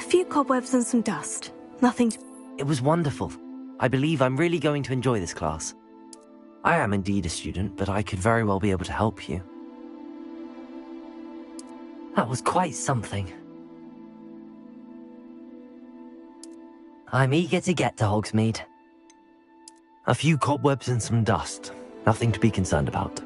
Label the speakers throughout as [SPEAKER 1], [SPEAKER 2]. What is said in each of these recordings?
[SPEAKER 1] few cobwebs and some dust. Nothing to...
[SPEAKER 2] It was wonderful. I believe I'm really going to enjoy this class. I am indeed a student, but I could very well be able to help you. That was quite something. I'm eager to get to Hogsmeade. A few cobwebs and some dust. Nothing to be concerned about.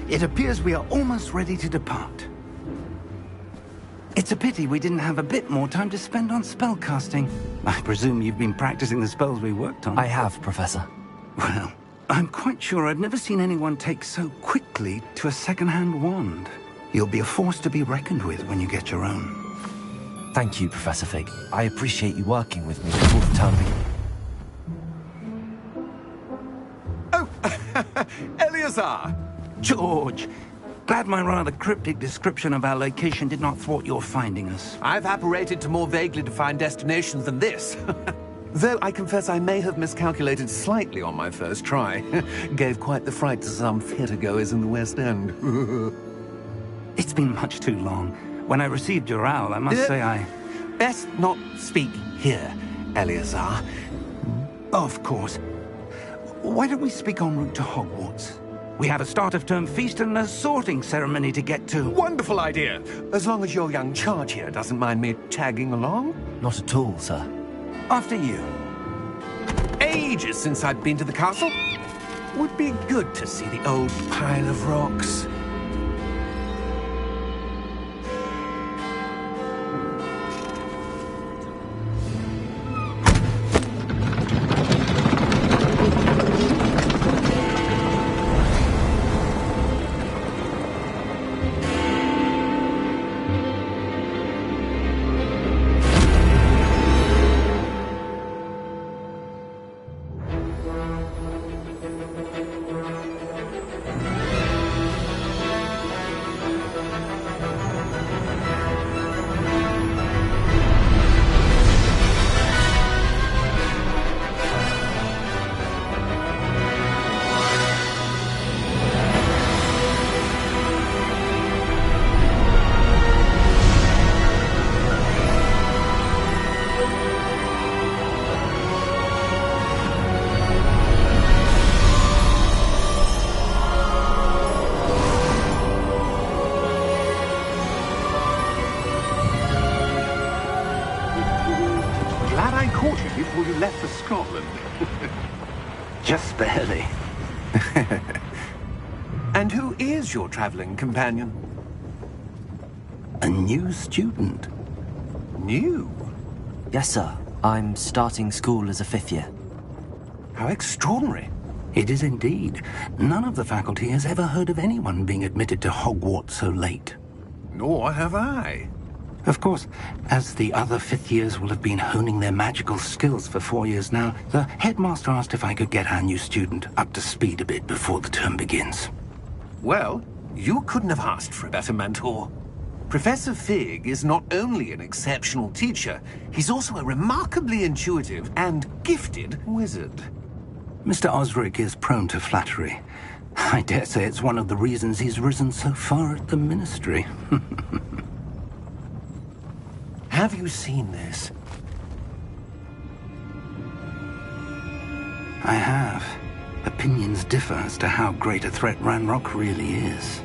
[SPEAKER 3] It appears we are almost ready to depart. It's a pity we didn't have a bit more time to spend on spellcasting. I presume you've been practicing the spells we worked on.
[SPEAKER 2] I have, Professor.
[SPEAKER 3] Well, I'm quite sure I've never seen anyone take so quickly to a second-hand wand. You'll be a force to be reckoned with when you get your own.
[SPEAKER 2] Thank you, Professor Fig. I appreciate you working with me before the term begins.
[SPEAKER 4] Oh, Eleazar!
[SPEAKER 3] George, glad my rather cryptic description of our location did not thwart your finding us.
[SPEAKER 4] I've apparated to more vaguely defined destinations than this. Though I confess I may have miscalculated slightly on my first try. Gave quite the fright to some theatre-goers in the West End.
[SPEAKER 3] It's been much too long. When I received your owl, I must say I...
[SPEAKER 4] Best not speak here, Eleazar.
[SPEAKER 3] Of course. Why don't we speak en route to Hogwarts? We have a start-of-term feast and a sorting ceremony to get to.
[SPEAKER 4] Wonderful idea! As long as your young charge here doesn't mind me tagging along.
[SPEAKER 2] Not at all, sir.
[SPEAKER 3] After you.
[SPEAKER 4] Ages since I'd been to the castle. Would be good to see the old pile of rocks. Before you left for Scotland.
[SPEAKER 3] Just barely.
[SPEAKER 4] And who is your traveling companion?
[SPEAKER 3] A new student.
[SPEAKER 4] New?
[SPEAKER 2] Yes, sir. I'm starting school as a 5th year.
[SPEAKER 4] How extraordinary.
[SPEAKER 3] It is indeed. None of the faculty has ever heard of anyone being admitted to Hogwarts so late.
[SPEAKER 4] Nor have I.
[SPEAKER 3] Of course, as the other 5th years will have been honing their magical skills for 4 years now, the headmaster asked if I could get our new student up to speed a bit before the term begins.
[SPEAKER 4] Well, you couldn't have asked for a better mentor. Professor Fig is not only an exceptional teacher, he's also a remarkably intuitive and gifted wizard.
[SPEAKER 3] Mr. Osric is prone to flattery. I dare say it's one of the reasons he's risen so far at the Ministry.
[SPEAKER 4] Have you seen this?
[SPEAKER 3] I have. Opinions differ as to how great a threat Ranrock really is.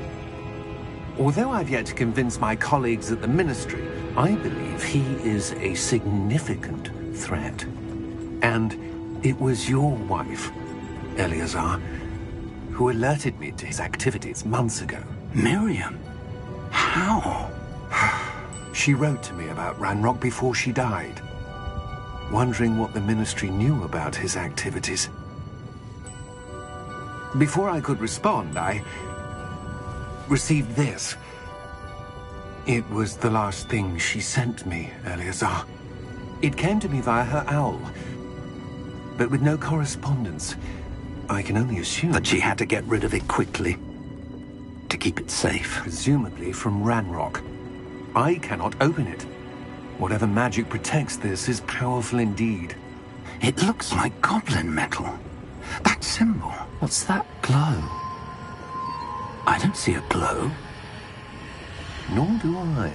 [SPEAKER 4] Although I've yet to convince my colleagues at the Ministry, I believe he is a significant threat. And it was your wife, Eleazar, who alerted me to his activities months ago.
[SPEAKER 3] Miriam? How?
[SPEAKER 4] She wrote to me about Ranrock before she died, wondering what the Ministry knew about his activities. Before I could respond, I received this. It was the last thing she sent me, Eleazar. It came to me via her owl, but with no correspondence. I can only assume
[SPEAKER 3] that she had to get rid of it quickly, to keep it safe.
[SPEAKER 4] Presumably from Ranrock. I cannot open it. Whatever magic protects this is powerful indeed.
[SPEAKER 3] It looks like goblin metal. That symbol.
[SPEAKER 2] What's that glow?
[SPEAKER 3] I don't see a glow.
[SPEAKER 4] Nor do I.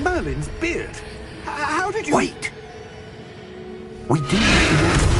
[SPEAKER 4] Merlin's beard. How did you...
[SPEAKER 3] Wait! We did...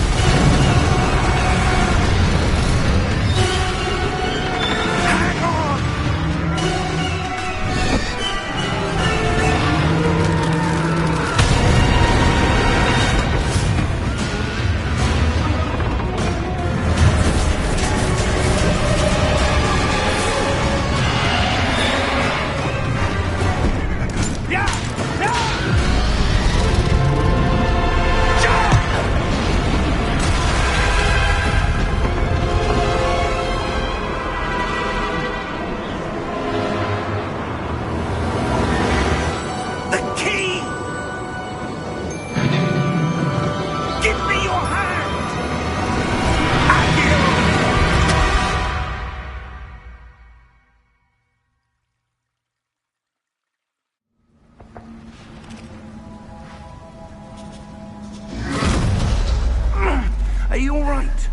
[SPEAKER 3] Are you all right?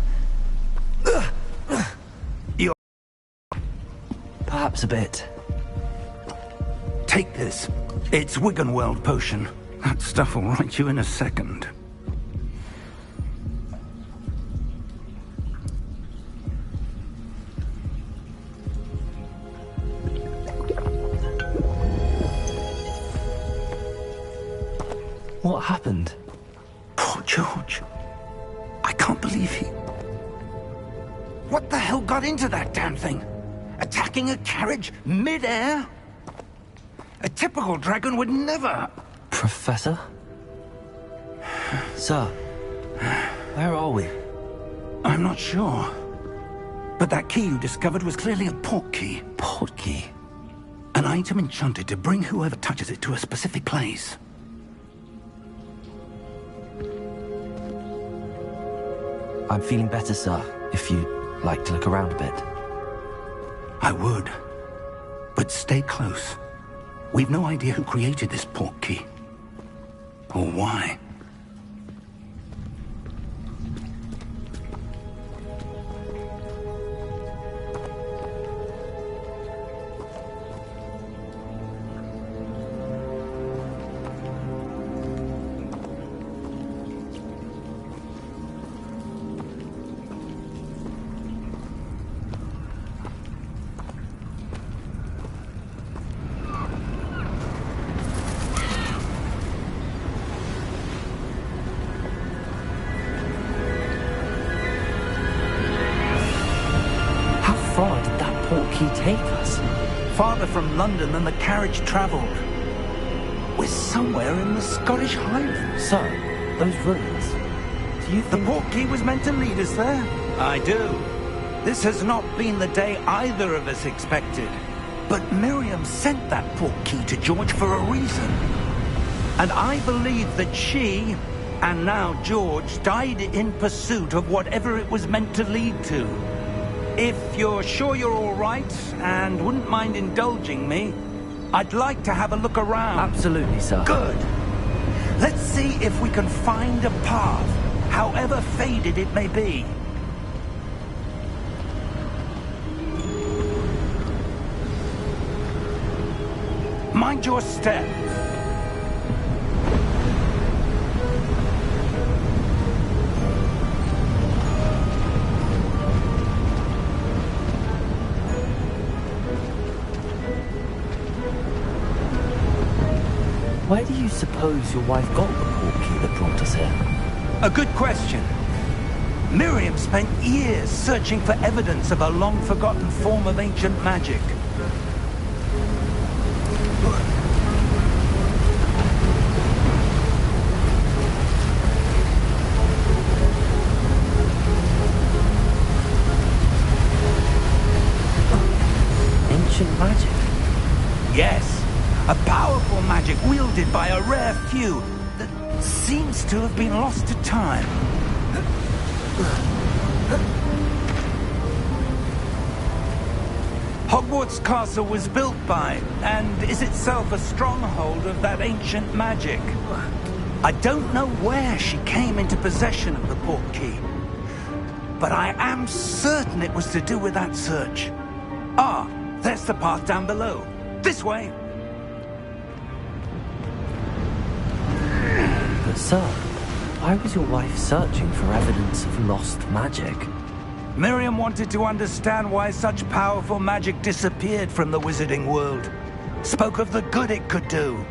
[SPEAKER 3] You're...
[SPEAKER 2] Perhaps a bit.
[SPEAKER 3] Take this. It's Wiggenweld potion. That stuff will right you in a second.
[SPEAKER 2] What happened?
[SPEAKER 3] Poor George. I can't believe he... What the hell got into that damn thing? Attacking a carriage mid-air? A typical dragon would never...
[SPEAKER 2] Professor? Sir, where are we?
[SPEAKER 3] I'm not sure. But that key you discovered was clearly a port key.
[SPEAKER 2] Port key?
[SPEAKER 3] An item enchanted to bring whoever touches it to a specific place.
[SPEAKER 2] I'm feeling better, sir, if you'd like to look around a bit.
[SPEAKER 3] I would. But stay close. We've no idea who created this port key. Or why.
[SPEAKER 2] How far did that port key take us?
[SPEAKER 3] Farther from London than the carriage travelled. We're somewhere in the Scottish Highlands.
[SPEAKER 2] Sir, those ruins. Do you
[SPEAKER 3] The
[SPEAKER 2] think...
[SPEAKER 3] port key was meant to lead us there? I do. This has not been the day either of us expected. But Miriam sent that port key to George for a reason. And I believe that she, and now George, died in pursuit of whatever it was meant to lead to. If you're sure you're all right, and wouldn't mind indulging me, I'd like to have a look around.
[SPEAKER 2] Absolutely, sir.
[SPEAKER 3] Good. Let's see if we can find a path, however faded it may be. Mind your step.
[SPEAKER 2] Where do you suppose your wife got the portkey that brought us here?
[SPEAKER 3] A good question. Miriam spent years searching for evidence of a long-forgotten form of ancient magic.
[SPEAKER 2] Ancient magic?
[SPEAKER 3] Yes. A powerful magic wielded by a rare few that seems to have been lost to time. Hogwarts Castle was built by, and is itself a stronghold of that ancient magic. I don't know where she came into possession of the portkey, but I am certain it was to do with that search. Ah, there's the path down below. This way.
[SPEAKER 2] But sir, why was your wife searching for evidence of lost magic?
[SPEAKER 3] Miriam wanted to understand why such powerful magic disappeared from the wizarding world. Spoke of the good it could do.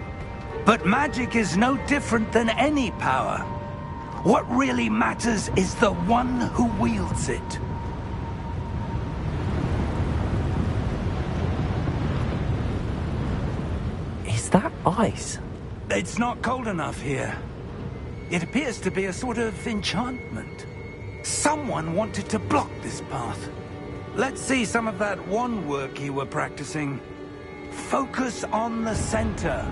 [SPEAKER 3] But magic is no different than any power. What really matters is the one who wields it.
[SPEAKER 2] Is that ice?
[SPEAKER 3] It's not cold enough here. It appears to be a sort of enchantment. Someone wanted to block this path. Let's see some of that wand work you were practicing. Focus on the center.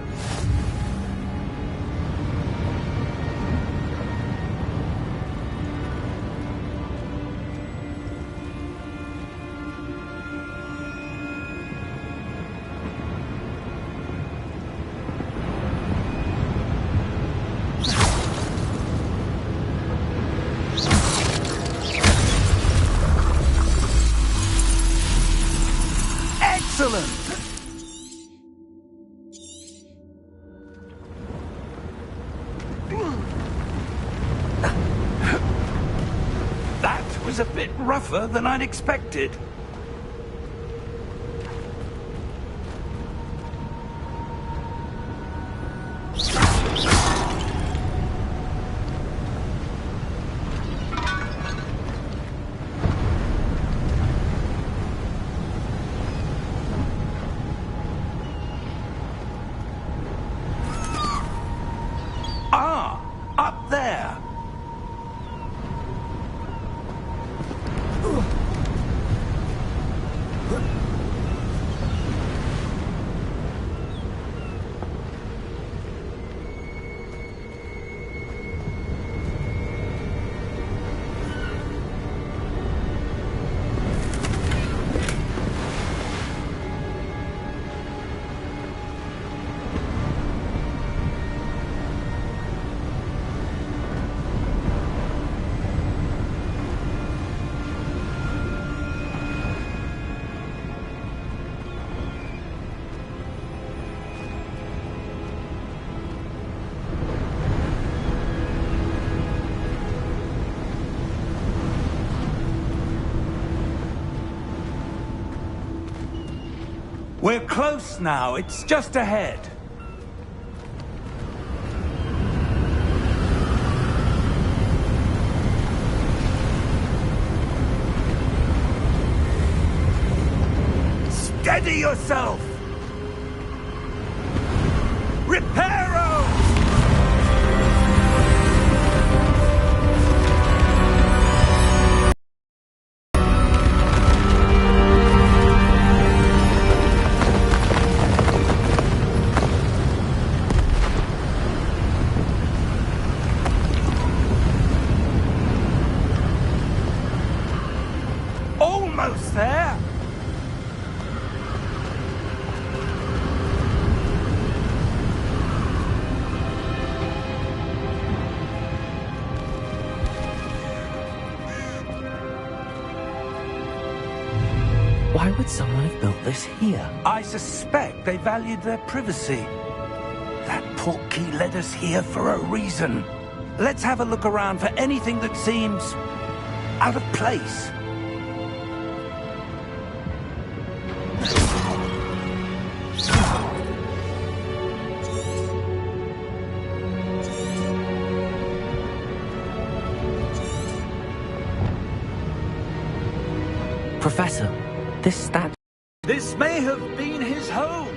[SPEAKER 3] Excellent! That was a bit rougher than I'd expected. Ah, up there. We're close now. It's just ahead. Steady yourself! Reparo! Almost there!
[SPEAKER 2] would someone have built this here?
[SPEAKER 3] I suspect they valued their privacy. That portkey led us here for a reason. Let's have a look around for anything that seems out of place.
[SPEAKER 2] Professor, this statue...
[SPEAKER 3] This may have been his home.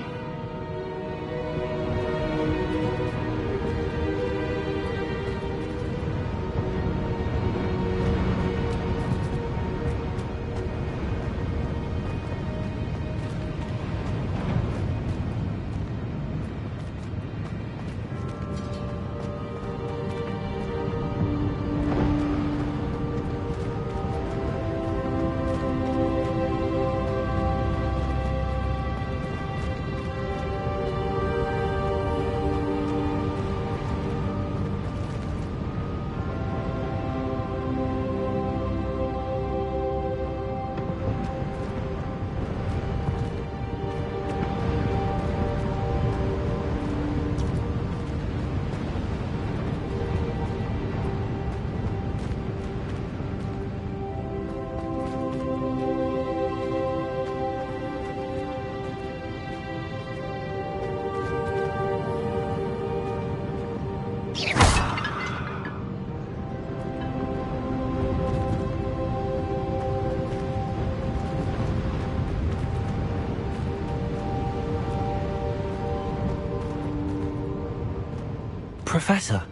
[SPEAKER 2] Professor,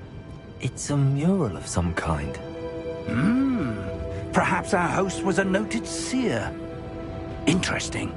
[SPEAKER 2] it's a mural of some kind.
[SPEAKER 3] Perhaps our host was a noted seer. Interesting.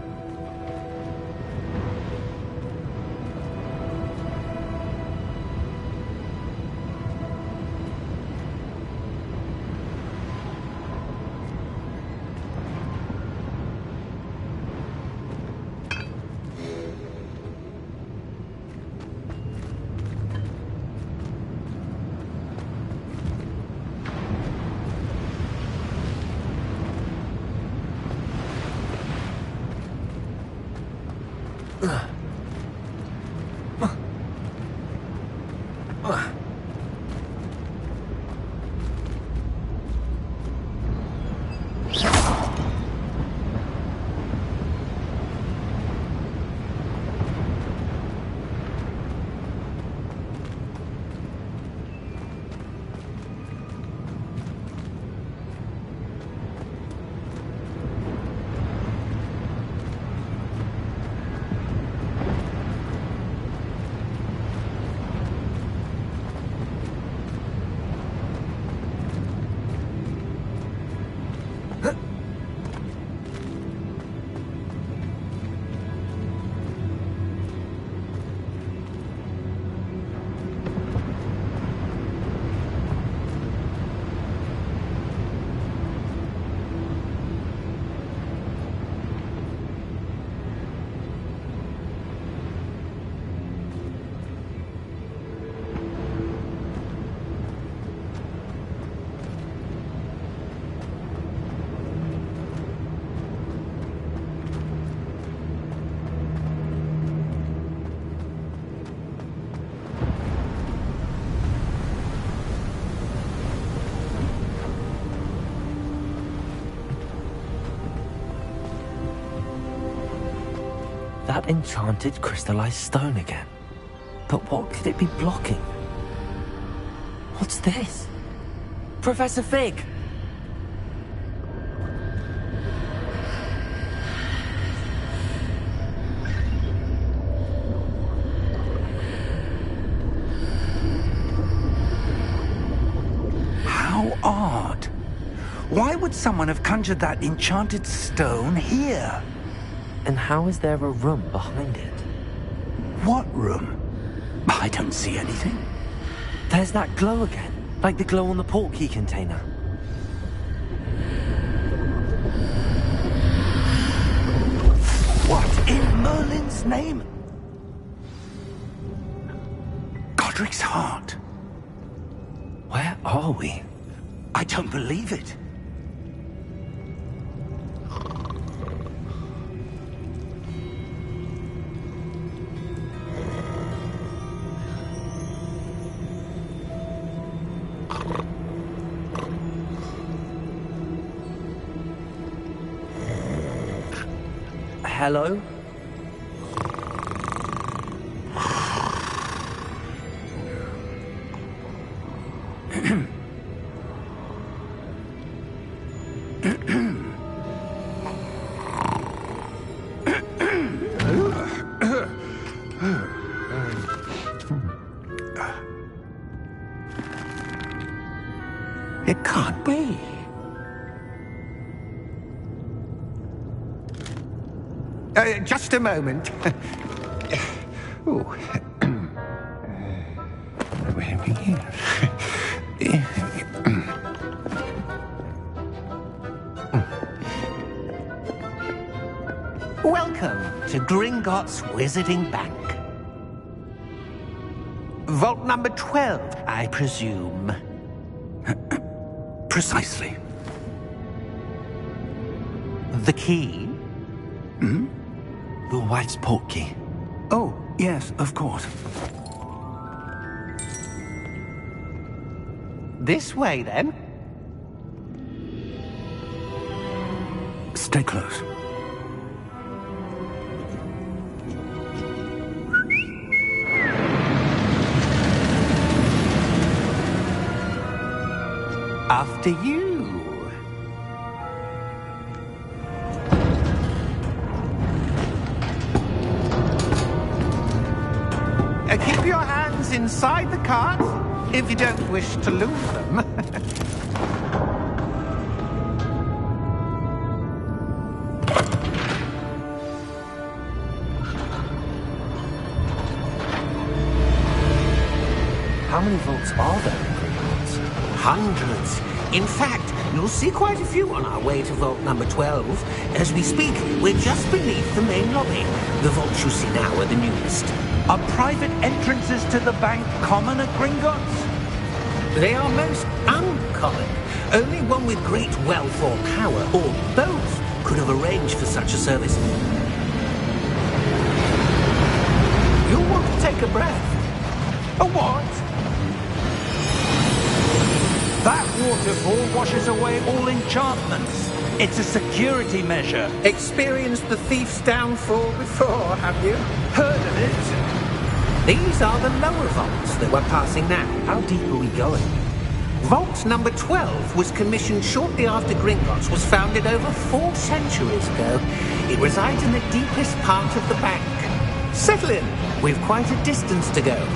[SPEAKER 2] That enchanted crystallized stone again. But what could it be blocking? What's this? Professor Fig!
[SPEAKER 3] How odd. Why would someone have conjured that enchanted stone here?
[SPEAKER 2] And how is there a room behind it?
[SPEAKER 3] What room? I don't see anything.
[SPEAKER 2] There's that glow again, like the glow on the portkey container.
[SPEAKER 3] What in Merlin's name? Godric's heart.
[SPEAKER 2] Where are we?
[SPEAKER 3] I don't believe it.
[SPEAKER 2] hello?
[SPEAKER 3] It can't be. Just a moment. Ooh. Where are we here? Welcome to Gringotts Wizarding Bank. Vault number 12, I presume.
[SPEAKER 4] Precisely.
[SPEAKER 3] The key?
[SPEAKER 2] Your wife's portkey.
[SPEAKER 3] Oh, yes, of course. This way, then.
[SPEAKER 4] Stay close.
[SPEAKER 3] After you. Keep your hands inside the cart if you don't wish to lose them.
[SPEAKER 2] How many vaults are there in Gringotts?
[SPEAKER 3] Hundreds. In fact, you'll see quite a few on our way to vault number 12. As we speak, we're just beneath the main lobby. The vaults you see now are the newest.
[SPEAKER 5] Are private entrances to the bank common at Gringotts?
[SPEAKER 3] They are most uncommon. Only one with great wealth or power, or both, could have arranged for such a service. You'll want to take a breath.
[SPEAKER 5] A what? That waterfall washes away all enchantments. It's a security measure.
[SPEAKER 3] Experienced the thief's downfall before, have you?
[SPEAKER 5] Heard of it?
[SPEAKER 3] These are the lower vaults that we're passing now.
[SPEAKER 2] How deep are we going?
[SPEAKER 3] Vault number 12 was commissioned shortly after Gringotts was founded over 4 centuries ago. It resides in the deepest part of the bank. Settle in. We've quite a distance to go.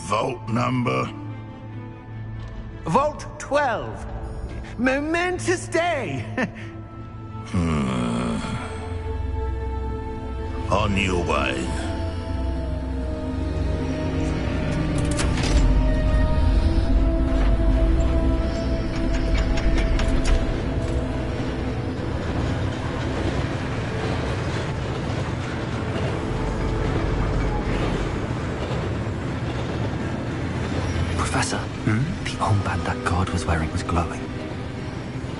[SPEAKER 6] Vault number?
[SPEAKER 3] Vault 12. Momentous day.
[SPEAKER 6] On your way.
[SPEAKER 2] Professor, the armband that guard was wearing was glowing.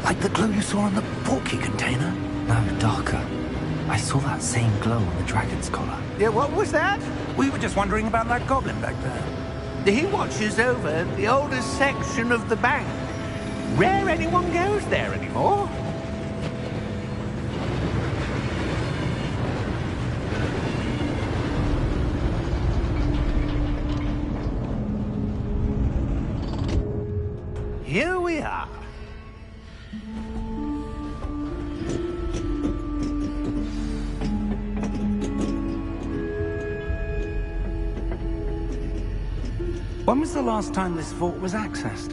[SPEAKER 3] Like the glow you saw on the portkey container?
[SPEAKER 2] No, darker. I saw that same glow on the dragon's collar.
[SPEAKER 3] Yeah, what was that?
[SPEAKER 5] We were just wondering about that goblin back there.
[SPEAKER 3] He watches over the oldest section of the bank. Rare anyone goes there anymore. Here we are.
[SPEAKER 5] When was the last time this vault was accessed?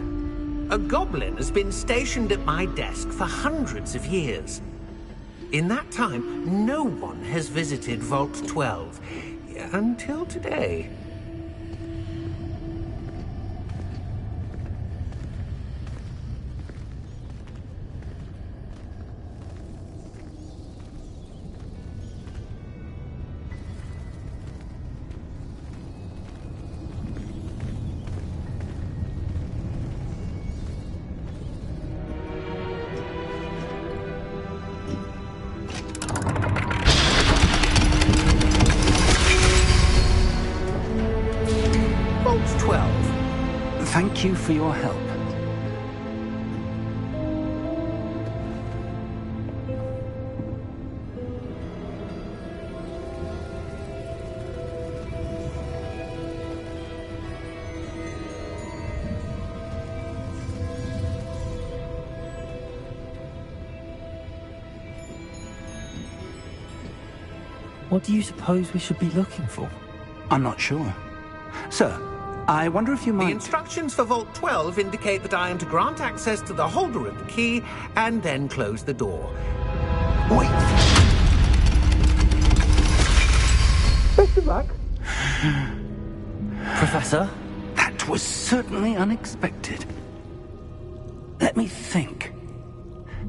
[SPEAKER 3] A goblin has been stationed at my desk for hundreds of years. In that time, no one has visited Vault 12 until today.
[SPEAKER 4] Vault 12.
[SPEAKER 3] Thank you for your help.
[SPEAKER 2] What do you suppose we should be looking for?
[SPEAKER 3] I'm not sure. Sir, I wonder if you might...
[SPEAKER 4] The instructions for Vault 12 indicate that I am to grant access to the holder of the key and then close the door.
[SPEAKER 3] Wait!
[SPEAKER 4] Best of luck.
[SPEAKER 2] Professor?
[SPEAKER 3] That was certainly unexpected. Let me think.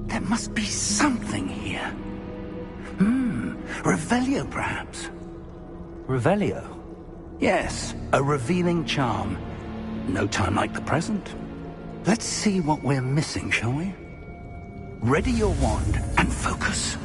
[SPEAKER 3] There must be something here. Revelio, perhaps?
[SPEAKER 2] Revelio?
[SPEAKER 3] Yes, a revealing charm. No time like the present. Let's see what we're missing, shall we? Ready your wand and focus.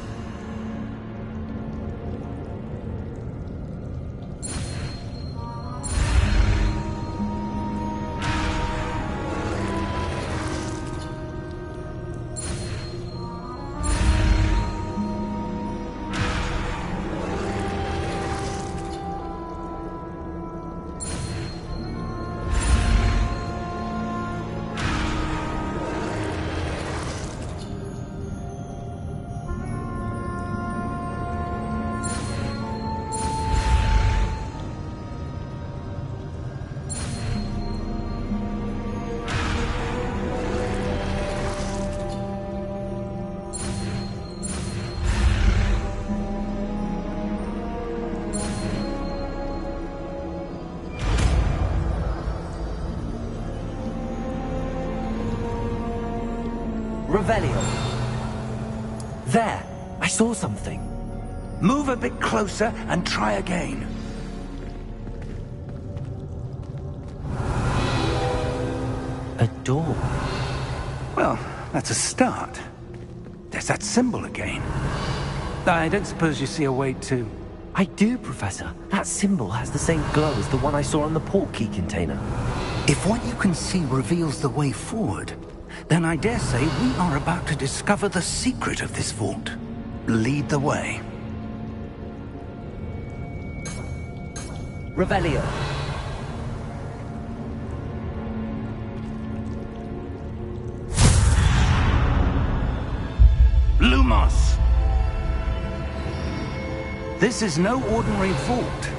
[SPEAKER 2] Revelio. There! I saw something.
[SPEAKER 3] Move a bit closer and try again.
[SPEAKER 2] A door.
[SPEAKER 3] Well, that's a start. There's that symbol again. I don't suppose you see a way to...
[SPEAKER 2] I do, Professor. That symbol has the same glow as the one I saw on the portkey container.
[SPEAKER 3] If what you can see reveals the way forward, then I dare say we are about to discover the secret of this vault. Lead the way.
[SPEAKER 2] Revelio.
[SPEAKER 3] Lumos! This is no ordinary vault.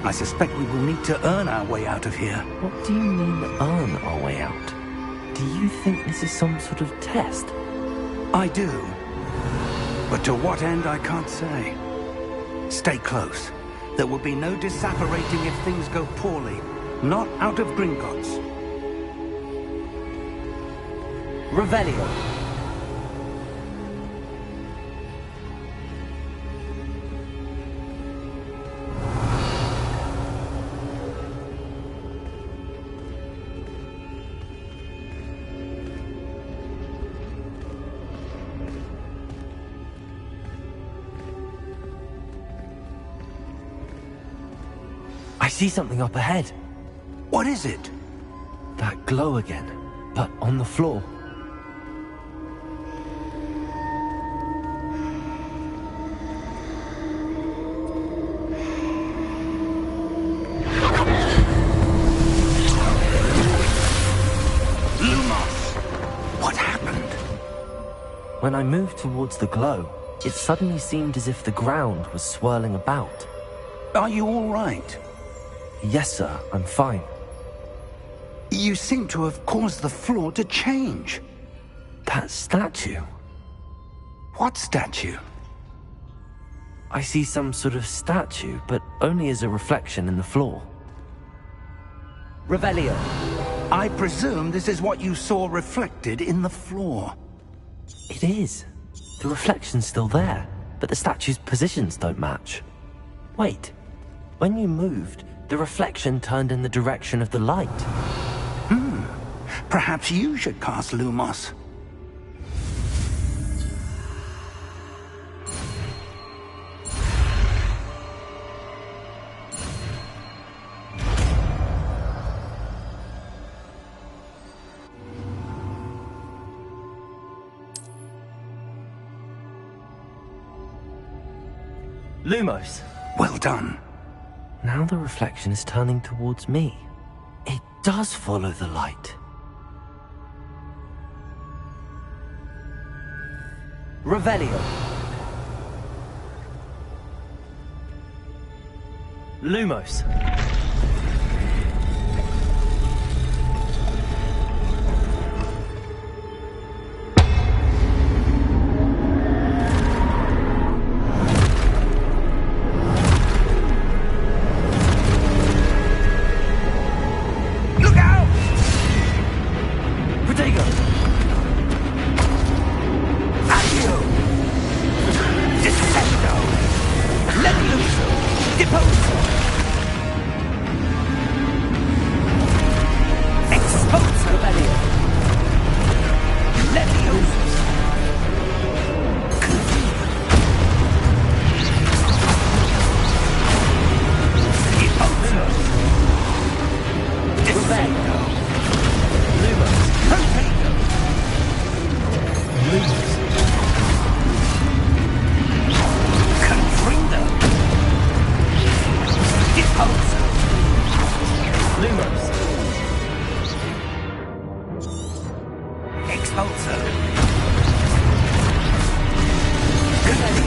[SPEAKER 3] I suspect we will need to earn our way out of here.
[SPEAKER 2] What do you mean, earn our way out? Do you think this is some sort of test?
[SPEAKER 3] I do. But to what end, I can't say. Stay close. There will be no disapparating if things go poorly. Not out of Gringotts.
[SPEAKER 2] Revelio. I see something up ahead.
[SPEAKER 3] What is it?
[SPEAKER 2] That glow again, but on the floor.
[SPEAKER 3] Lumos! What happened?
[SPEAKER 2] When I moved towards the glow, it suddenly seemed as if the ground was swirling about.
[SPEAKER 3] Are you all right?
[SPEAKER 2] Yes, sir, I'm fine.
[SPEAKER 3] You seem to have caused the floor to change.
[SPEAKER 2] That statue.
[SPEAKER 3] What statue?
[SPEAKER 2] I see some sort of statue, but only as a reflection in the floor. Revelio.
[SPEAKER 3] I presume this is what you saw reflected in the floor.
[SPEAKER 2] It is. The reflection's still there, but the statue's positions don't match. Wait. When you moved, the reflection turned in the direction of the light.
[SPEAKER 3] Perhaps you should cast Lumos.
[SPEAKER 2] Lumos.
[SPEAKER 3] Well done.
[SPEAKER 2] Now the reflection is turning towards me. It does follow the light. Revelio. Lumos.
[SPEAKER 3] Look out!
[SPEAKER 2] Protego.
[SPEAKER 3] Accio! Descendo! Levioso! Deposo! Expulso! Levioso! Deposo! Descendo!
[SPEAKER 2] Lumos.
[SPEAKER 3] Protego!
[SPEAKER 2] Lumos.
[SPEAKER 3] Confrindo! Deposo!
[SPEAKER 2] Lumos.
[SPEAKER 3] Expulso!
[SPEAKER 2] Lumos.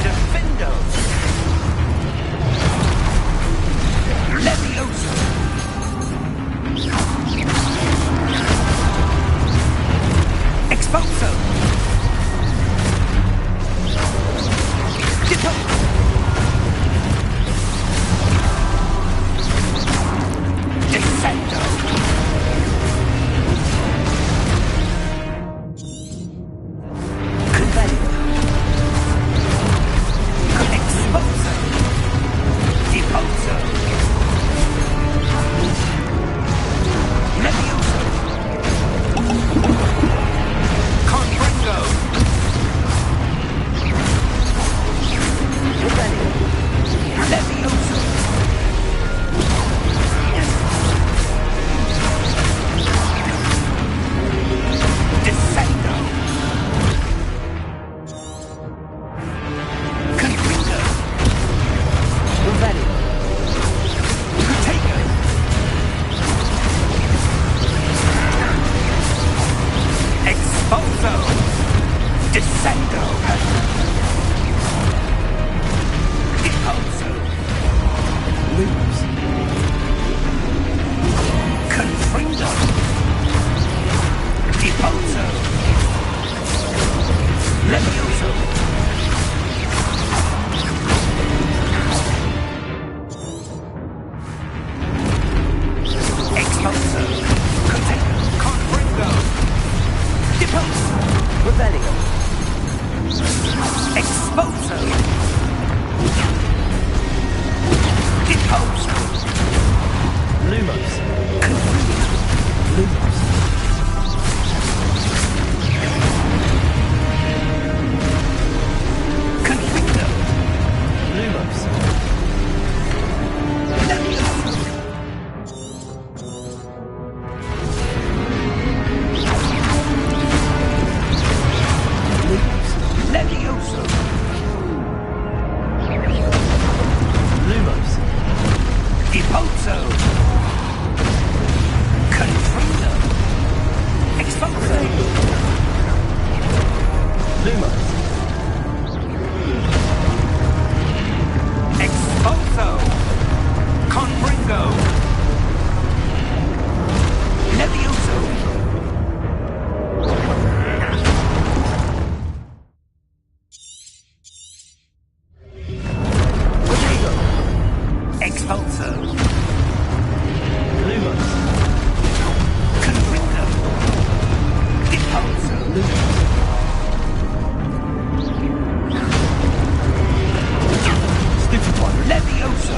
[SPEAKER 3] Defendo! Levioso! Expulso! Deposo! Descendo! Expulso! Deposo! Levioso! Confringo! Levioso! Descendo! Confringo! Protego! Expulso! Descendo! Deposo!
[SPEAKER 2] Lumos.
[SPEAKER 3] Confrindo! Deposo! Levioso! Expulso! Protego! Confringo! Deposo!
[SPEAKER 2] Revelio.
[SPEAKER 3] Expulso! Deposo!
[SPEAKER 2] Lumos. Lumos.
[SPEAKER 3] Confringo!
[SPEAKER 2] Lumos.
[SPEAKER 3] Levioso! Levioso!
[SPEAKER 2] Lumos.
[SPEAKER 3] Deposo! Confrindo! Expulso!
[SPEAKER 2] Lumos.
[SPEAKER 3] Expulso! Confringo! Levioso! Expulso!
[SPEAKER 2] Lumos.
[SPEAKER 3] Confringo! Deposo!
[SPEAKER 2] Stupid one.
[SPEAKER 3] Levioso!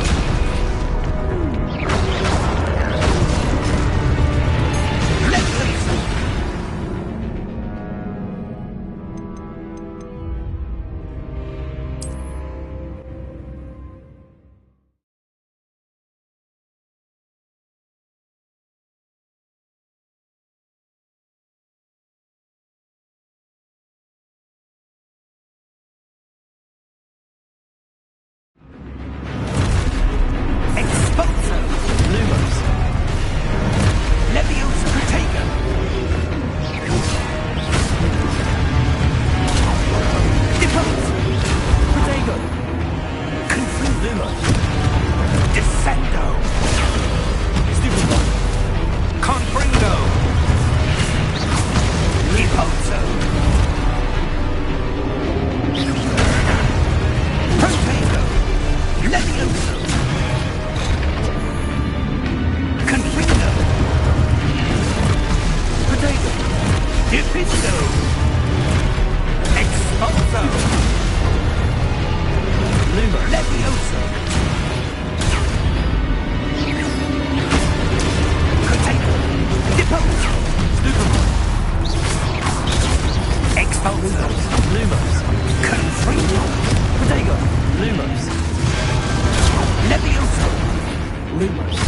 [SPEAKER 2] Lumos.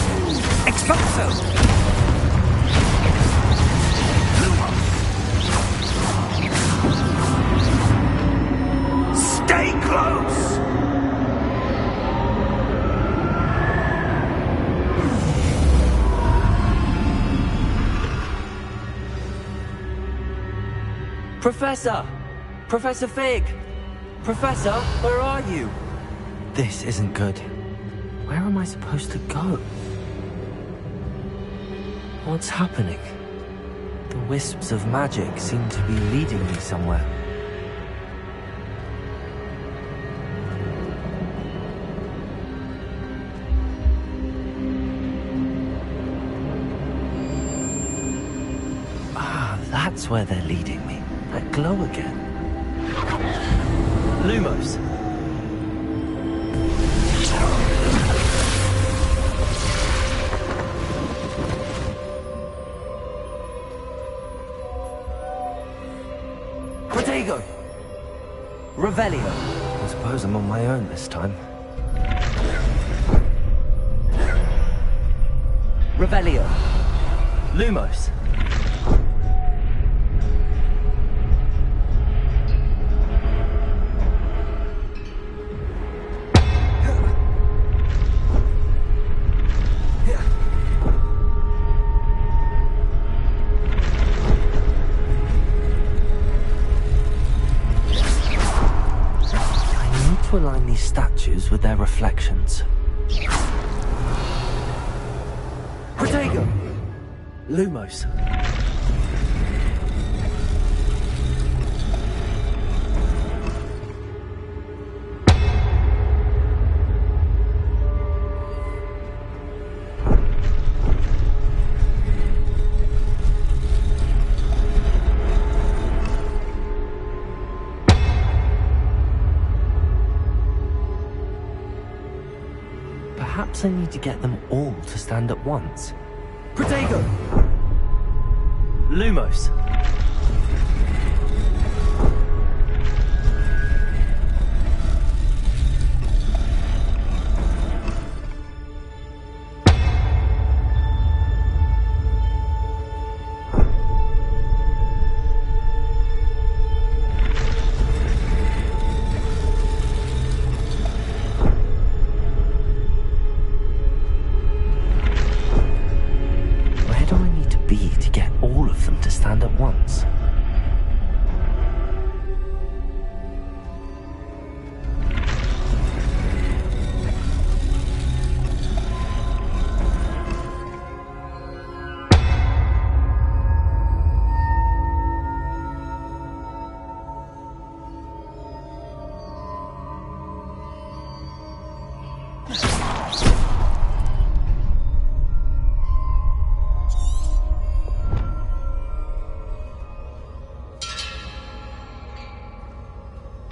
[SPEAKER 3] Expulso! Stay close!
[SPEAKER 2] Professor! Professor Fig! Professor, where are you? This isn't good. Where am I supposed to go? What's happening? The wisps of magic seem to be leading me somewhere. Ah, that's where they're leading me. That glow again. Lumos. Protego! Revelio. I suppose I'm on my own this time. Revelio. Lumos. To align these statues with their reflections. Protego! Lumos. Perhaps I need to get them all to stand at once. Protego! Lumos. To get all of them to stand at once.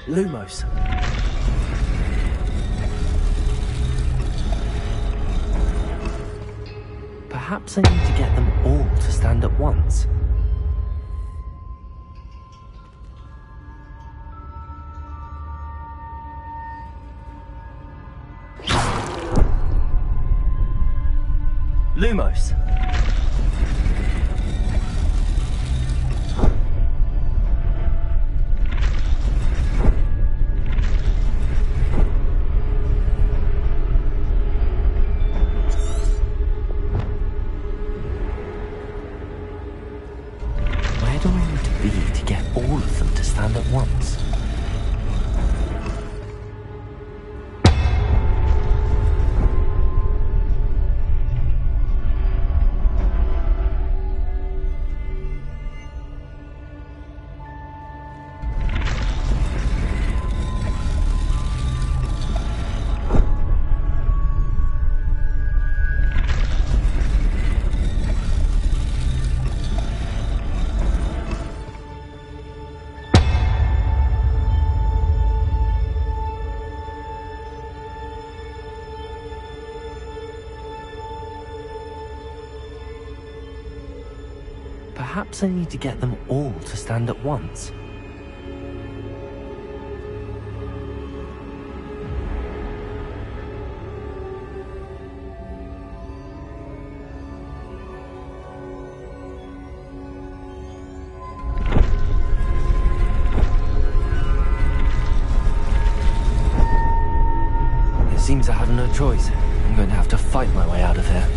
[SPEAKER 2] Lumos. Perhaps I need to get them all to stand at once. Lumos. Do I need to be to get all of them to stand at once? Perhaps I need to get them all to stand at once. choice. I'm going to have to fight my way out of here.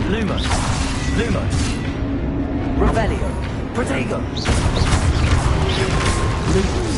[SPEAKER 2] Lumos! Lumos! Revelio! Protego! Lumos!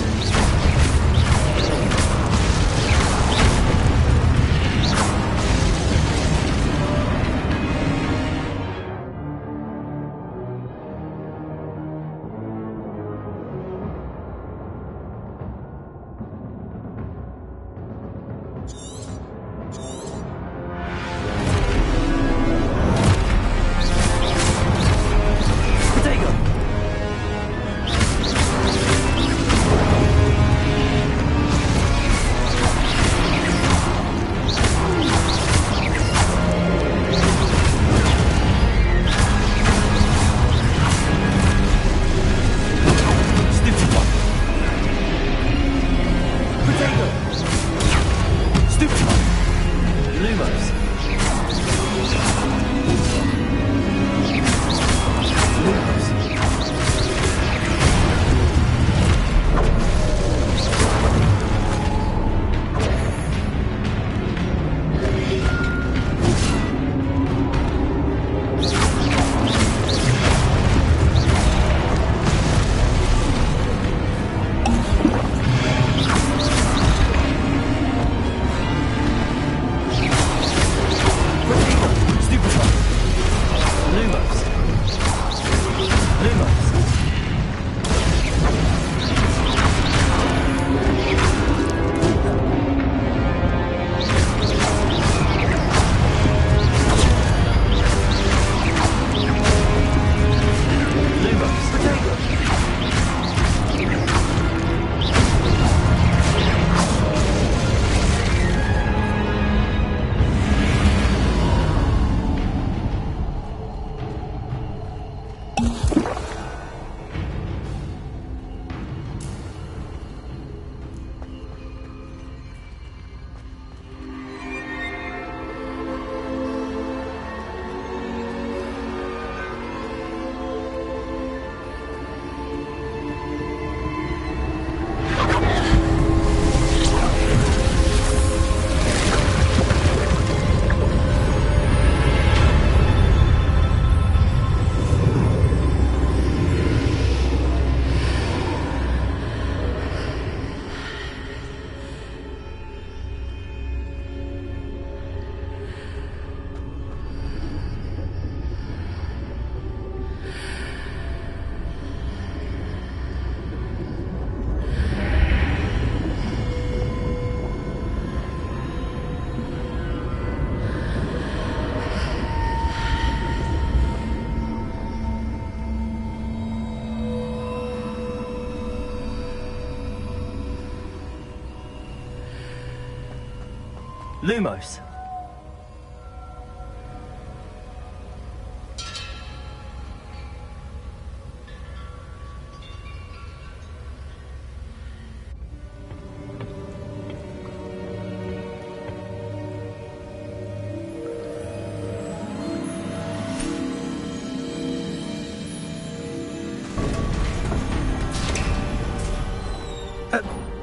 [SPEAKER 2] Lumos!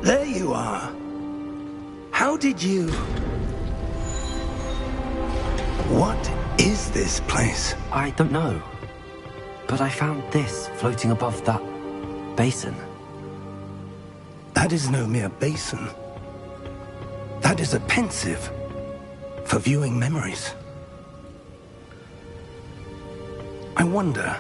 [SPEAKER 3] There you are. How did you... What is this place?
[SPEAKER 2] I don't know. But I found this floating above that basin.
[SPEAKER 3] That is no mere basin. That is a pensive for viewing memories. I wonder...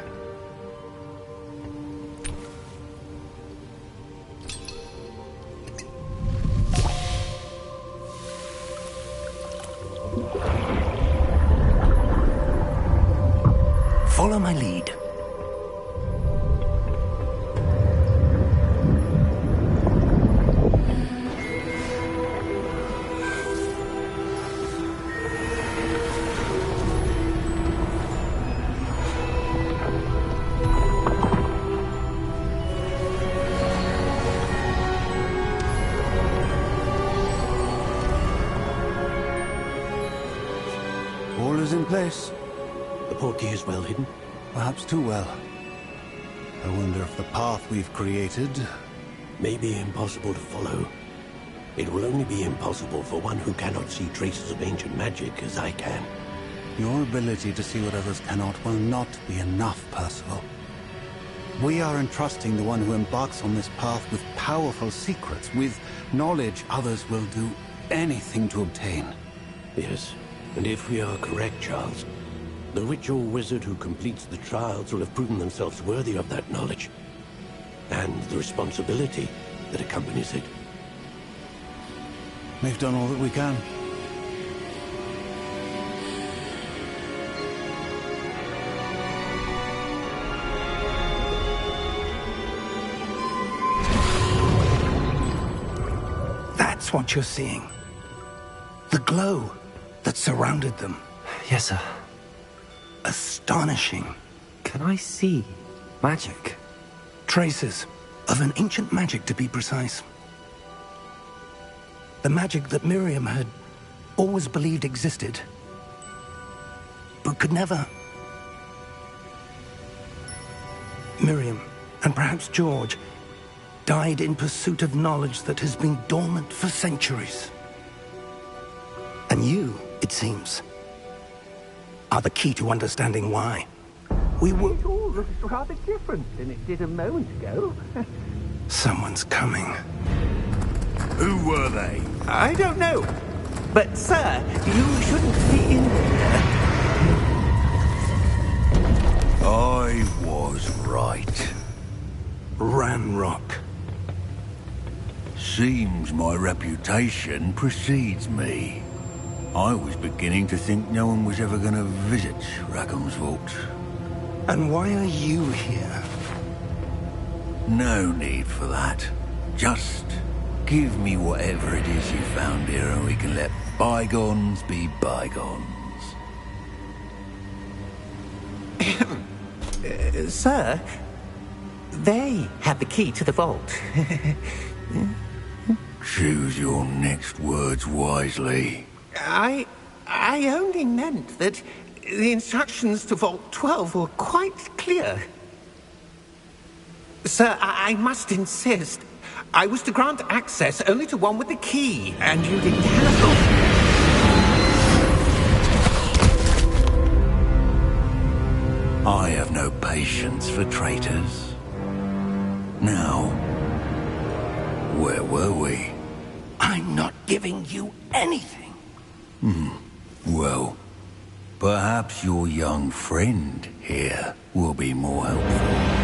[SPEAKER 3] Follow my lead.
[SPEAKER 7] All is in place.
[SPEAKER 8] The portkey is well hidden.
[SPEAKER 7] Perhaps too well. I wonder if the path we've created
[SPEAKER 8] may be impossible to follow. It will only be impossible for one who cannot see traces of ancient magic as I can.
[SPEAKER 7] Your ability to see what others cannot will not be enough, Percival. We are entrusting the one who embarks on this path with powerful secrets, with knowledge others will do anything to obtain.
[SPEAKER 8] Yes, and if we are correct, Charles, the ritual wizard who completes the trials will have proven themselves worthy of that knowledge, and the responsibility that accompanies it.
[SPEAKER 7] We've done all that we can.
[SPEAKER 3] That's what you're seeing. The glow that surrounded them.
[SPEAKER 2] Yes, sir.
[SPEAKER 3] Astonishing.
[SPEAKER 2] Can I see magic?
[SPEAKER 3] Traces of an ancient magic, to be precise. The magic that Miriam had always believed existed, but could never. Miriam, and perhaps George, died in pursuit of knowledge that has been dormant for centuries. And you, it seems, are the key to understanding why. We will...
[SPEAKER 9] It all looks rather different than it did a moment ago.
[SPEAKER 3] Someone's coming.
[SPEAKER 6] Who were they?
[SPEAKER 5] I don't know. But, sir, you shouldn't be in here.
[SPEAKER 6] I was right.
[SPEAKER 3] Ranrock.
[SPEAKER 6] Seems my reputation precedes me. I was beginning to think no one was ever going to visit Rackham's vault.
[SPEAKER 3] And why are you here?
[SPEAKER 6] No need for that. Just give me whatever it is you found here and we can let bygones be bygones.
[SPEAKER 5] Sir, they have the key to the vault.
[SPEAKER 6] Choose your next words wisely.
[SPEAKER 5] I only meant that the instructions to Vault 12 were quite clear. Sir, I must insist. I was to grant access only to one with the key, and you didn't have.
[SPEAKER 6] I have no patience for traitors. Now, where were we?
[SPEAKER 3] I'm not giving you anything.
[SPEAKER 6] Well, perhaps your young friend here will be more helpful.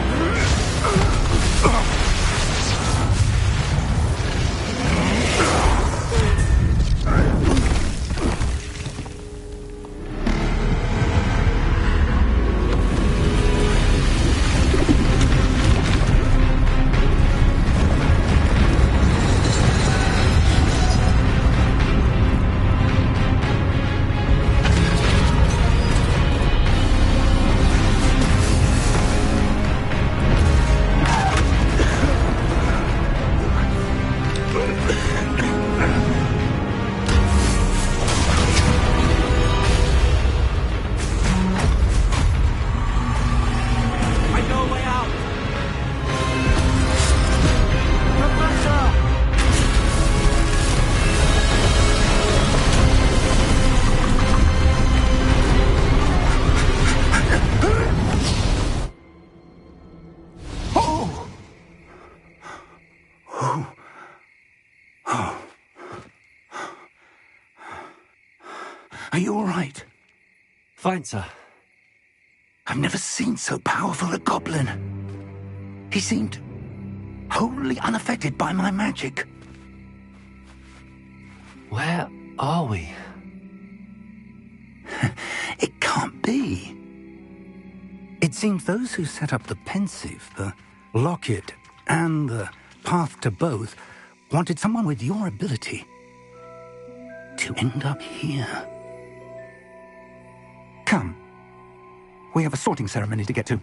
[SPEAKER 3] Are you all right?
[SPEAKER 2] Fine, sir.
[SPEAKER 3] I've never seen so powerful a goblin. He seemed wholly unaffected by my magic.
[SPEAKER 2] Where are we?
[SPEAKER 3] It can't be. It seems those who set up the pensive, the locket, and the path to both wanted someone with your ability to end up here. Come. We have a sorting ceremony to get to.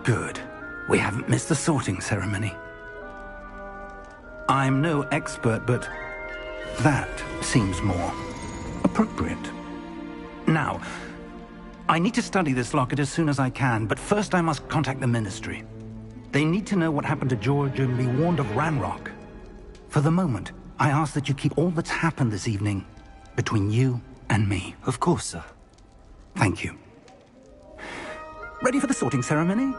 [SPEAKER 5] Good. We haven't missed the sorting ceremony. I'm no expert, but that seems more appropriate. Now, I need to study this locket as soon as I can, but first I must contact the Ministry. They need to know what happened to George and be warned of Ranrock. For the moment, I ask that you keep all that's happened this evening between you and me.
[SPEAKER 2] Of course, sir.
[SPEAKER 5] Thank you. Ready for the sorting ceremony?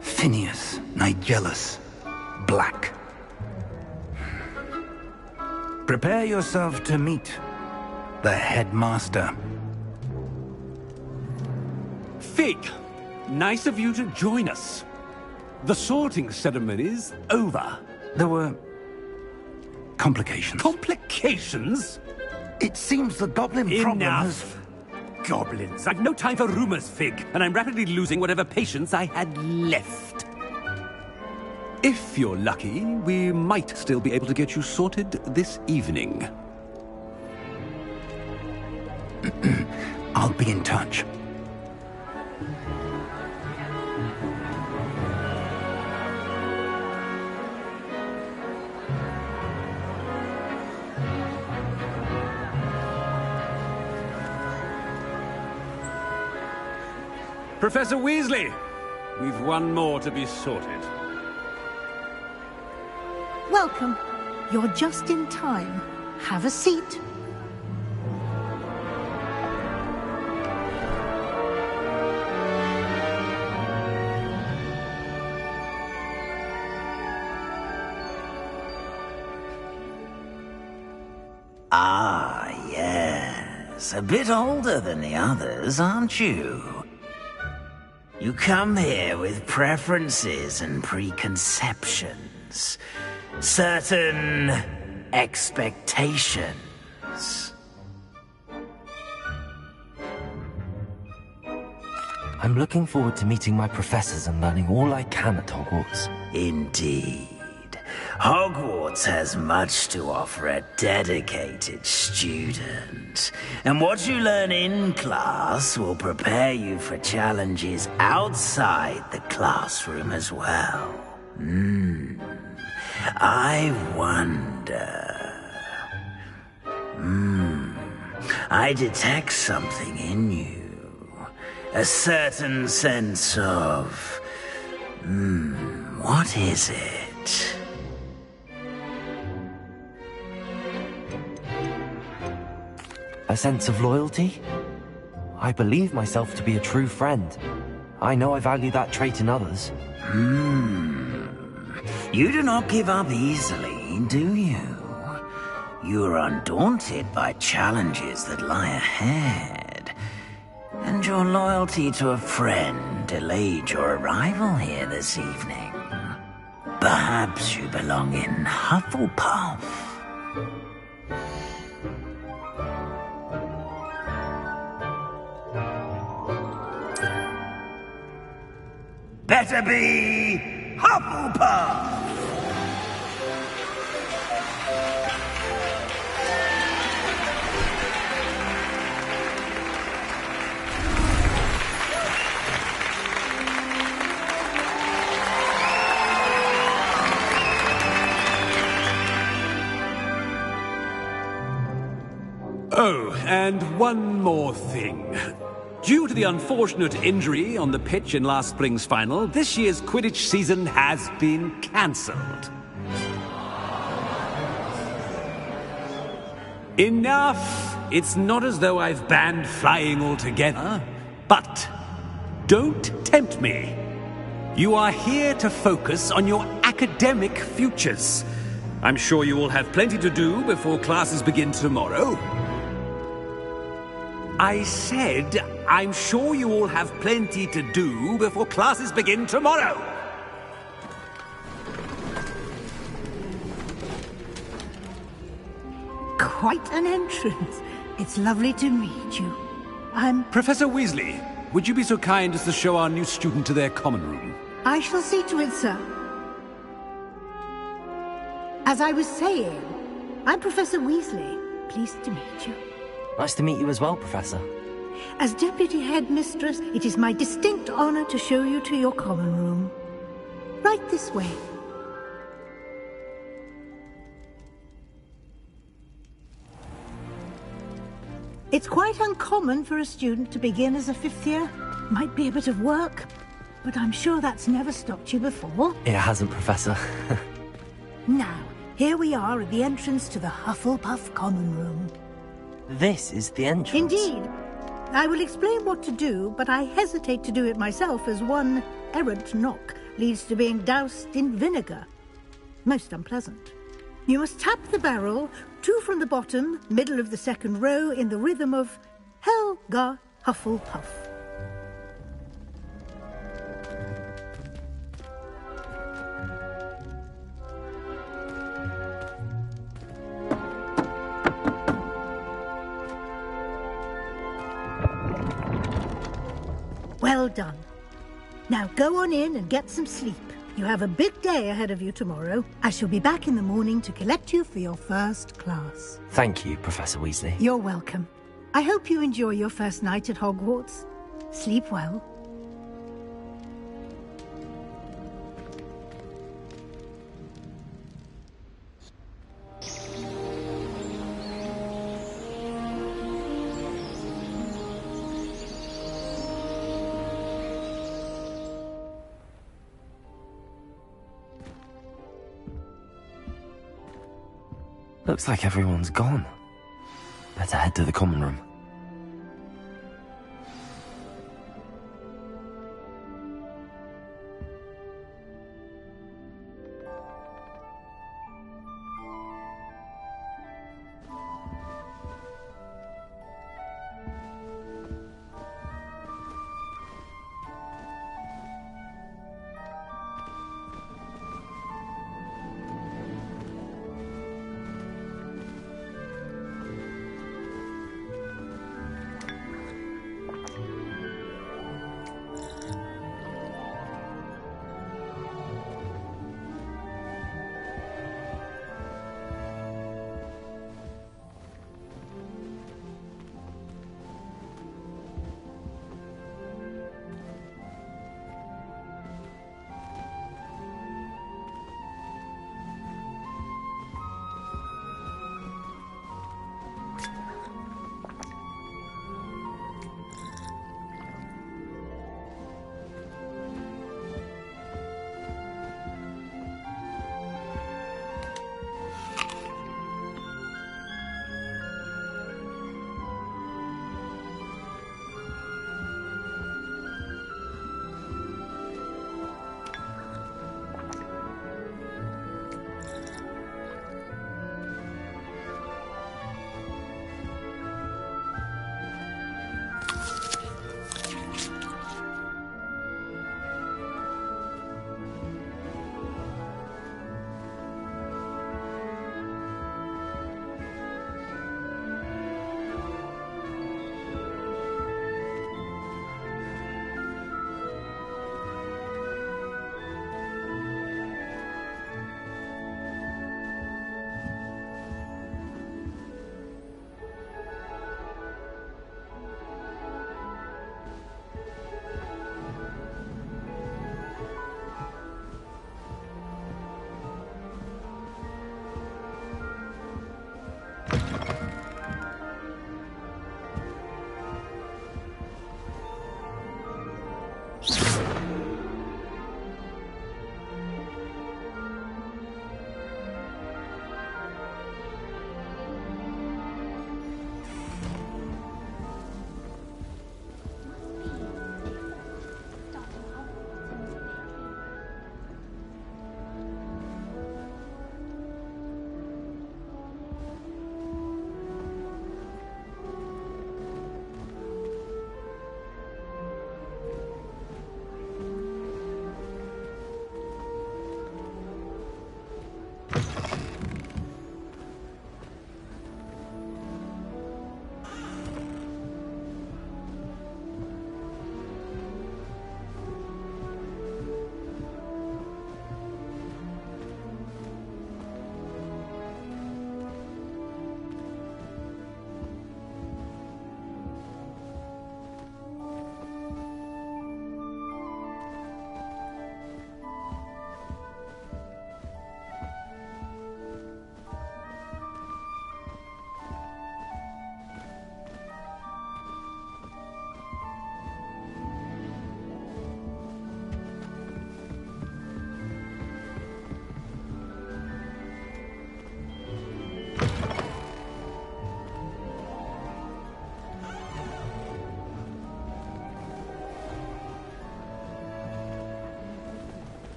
[SPEAKER 5] Phineas, Nigellus, Black. Prepare yourself to meet the headmaster.
[SPEAKER 10] Fig, nice of you to join us. The sorting ceremony's over.
[SPEAKER 5] There were complications.
[SPEAKER 10] Complications?
[SPEAKER 5] It seems the goblin problem has...
[SPEAKER 10] Enough! Goblins. I've no time for rumors, Fig, and I'm rapidly losing whatever patience I had left. If you're lucky, we might still be able to get you sorted this evening.
[SPEAKER 5] I'll be in touch.
[SPEAKER 10] Professor Weasley, we've one more to be sorted.
[SPEAKER 11] Welcome. You're just in time. Have a seat.
[SPEAKER 12] Ah, yes. A bit older than the others, aren't you? You come here with preferences and preconceptions. Certain expectations.
[SPEAKER 2] I'm looking forward to meeting my professors and learning all I can at Hogwarts.
[SPEAKER 12] Indeed. Hogwarts has much to offer a dedicated student. And what you learn in class will prepare you for challenges outside the classroom as well. I wonder... I detect something in you. A certain sense of... what is it?
[SPEAKER 2] A sense of loyalty? I believe myself to be a true friend. I know I value that trait in others.
[SPEAKER 12] You do not give up easily, do you? You are undaunted by challenges that lie ahead. And your loyalty to a friend delayed your arrival here this evening. Perhaps you belong in Hufflepuff. Better be Hufflepuff!
[SPEAKER 10] Oh, and one more thing. Due to the unfortunate injury on the pitch in last spring's final, this year's Quidditch season has been cancelled. Enough! It's not as though I've banned flying altogether, but don't tempt me. You are here to focus on your academic futures. I'm sure you will have plenty to do before classes begin tomorrow. I said, I'm sure you all have plenty to do before classes begin tomorrow.
[SPEAKER 11] Quite an entrance. It's lovely to meet you. I'm...
[SPEAKER 10] Professor Weasley, would you be so kind as to show our new student to their common room?
[SPEAKER 11] I shall see to it, sir. As I was saying, I'm Professor Weasley. Pleased to meet you.
[SPEAKER 2] Nice to meet you as well, Professor.
[SPEAKER 11] As Deputy Headmistress, it is my distinct honor to show you to your common room. Right this way. It's quite uncommon for a student to begin as a fifth year. Might be a bit of work, but I'm sure that's never stopped you before.
[SPEAKER 2] It hasn't, Professor.
[SPEAKER 11] Now, here we are at the entrance to the Hufflepuff Common Room.
[SPEAKER 2] This is the entrance?
[SPEAKER 11] Indeed. I will explain what to do, but I hesitate to do it myself as one errant knock leads to being doused in vinegar. Most unpleasant. You must tap the barrel, 2 from the bottom, middle of the second row, in the rhythm of Helga Hufflepuff. Well done. Now go on in and get some sleep. You have a big day ahead of you tomorrow. I shall be back in the morning to collect you for your first class.
[SPEAKER 2] Thank you, Professor Weasley.
[SPEAKER 11] You're welcome. I hope you enjoy your first night at Hogwarts. Sleep well.
[SPEAKER 2] Looks like everyone's gone. Better head to the common room.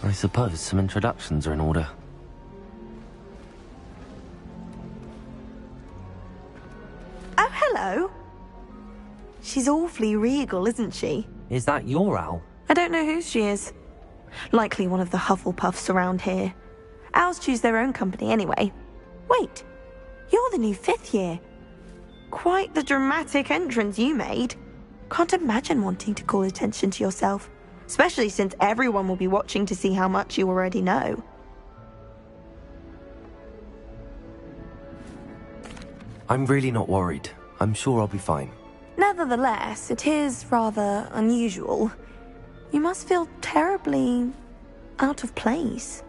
[SPEAKER 2] I suppose some introductions are in order.
[SPEAKER 1] Oh, hello. She's awfully regal, isn't she?
[SPEAKER 2] Is that your owl?
[SPEAKER 1] I don't know who she is. Likely one of the Hufflepuffs around here. Owls choose their own company anyway. Wait, you're the new 5th year. Quite the dramatic entrance you made. Can't imagine wanting to call attention to yourself, especially since everyone will be watching to see how much you already know.
[SPEAKER 2] I'm really not worried. I'm sure I'll be fine.
[SPEAKER 1] Nevertheless, it is rather unusual. You must feel terribly out of place.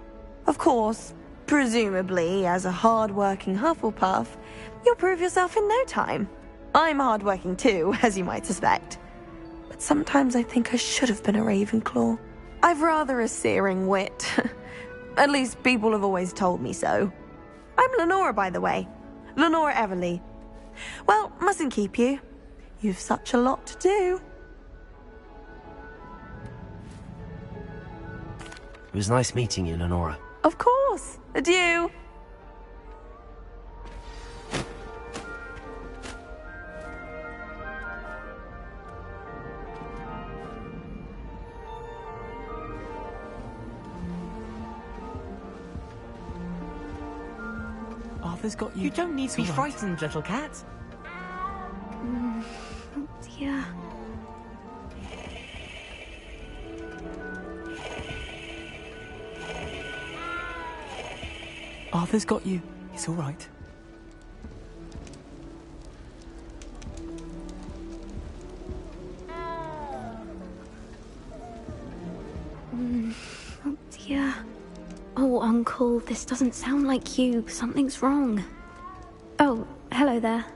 [SPEAKER 1] Of course, presumably, as a hard-working Hufflepuff, you'll prove yourself in no time. I'm hard-working too, as you might suspect. But sometimes I think I should have been a Ravenclaw. I've rather a searing wit. At least people have always told me so. I'm Lenora, by the way. Lenora Everly. Well, mustn't keep you. You've such a lot to do.
[SPEAKER 2] It was nice meeting you, Lenora.
[SPEAKER 1] Of course. Adieu.
[SPEAKER 13] Arthur's got you. You don't need to be frightened, little cat.
[SPEAKER 14] Oh dear.
[SPEAKER 13] Arthur's got you. It's all right.
[SPEAKER 14] Oh dear. Oh, Uncle, this doesn't sound like you. Something's wrong. Oh, hello there.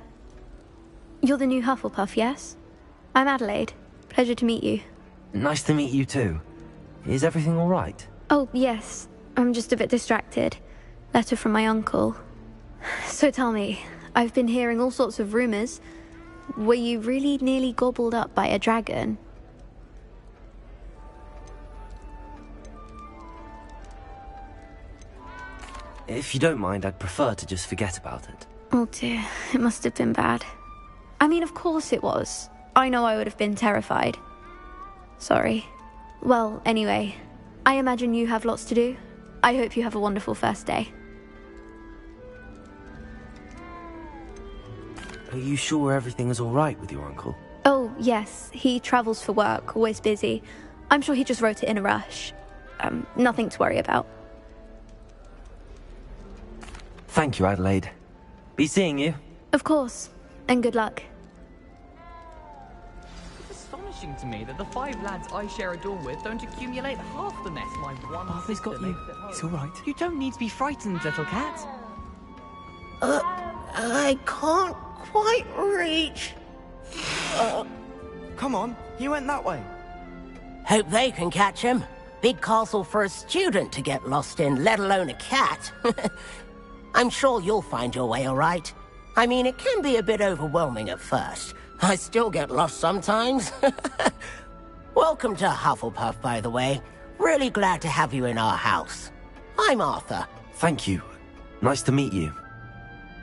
[SPEAKER 14] You're the new Hufflepuff, yes? I'm Adelaide. Pleasure to meet you.
[SPEAKER 2] Nice to meet you too. Is everything all right?
[SPEAKER 14] Oh, yes. I'm just a bit distracted. Letter from my uncle. So tell me, I've been hearing all sorts of rumors. Were you really nearly gobbled up by a dragon?
[SPEAKER 2] If you don't mind, I'd prefer to just forget about it.
[SPEAKER 14] Oh dear, it must have been bad. I mean, of course it was. I know I would have been terrified. Sorry. Well, anyway, I imagine you have lots to do. I hope you have a wonderful first day.
[SPEAKER 2] Are you sure everything is all right with your uncle?
[SPEAKER 14] Oh, yes. He travels for work, always busy. I'm sure he just wrote it in a rush. Nothing to worry about.
[SPEAKER 2] Thank you, Adelaide. Be seeing you.
[SPEAKER 14] Of course. And good luck.
[SPEAKER 13] It's astonishing to me that the 5 lads I share a dorm with don't accumulate half the mess my one Arthur's got you. It's all right. You don't need to be frightened, little cat.
[SPEAKER 15] I can't quite reach.
[SPEAKER 16] Come on, he went that way.
[SPEAKER 15] Hope they can catch him. Big castle for a student to get lost in, let alone a cat. I'm sure you'll find your way all right. I mean, it can be a bit overwhelming at first. I still get lost sometimes. Welcome to Hufflepuff, by the way. Really glad to have you in our house. I'm Arthur.
[SPEAKER 2] Thank you. Nice to meet you.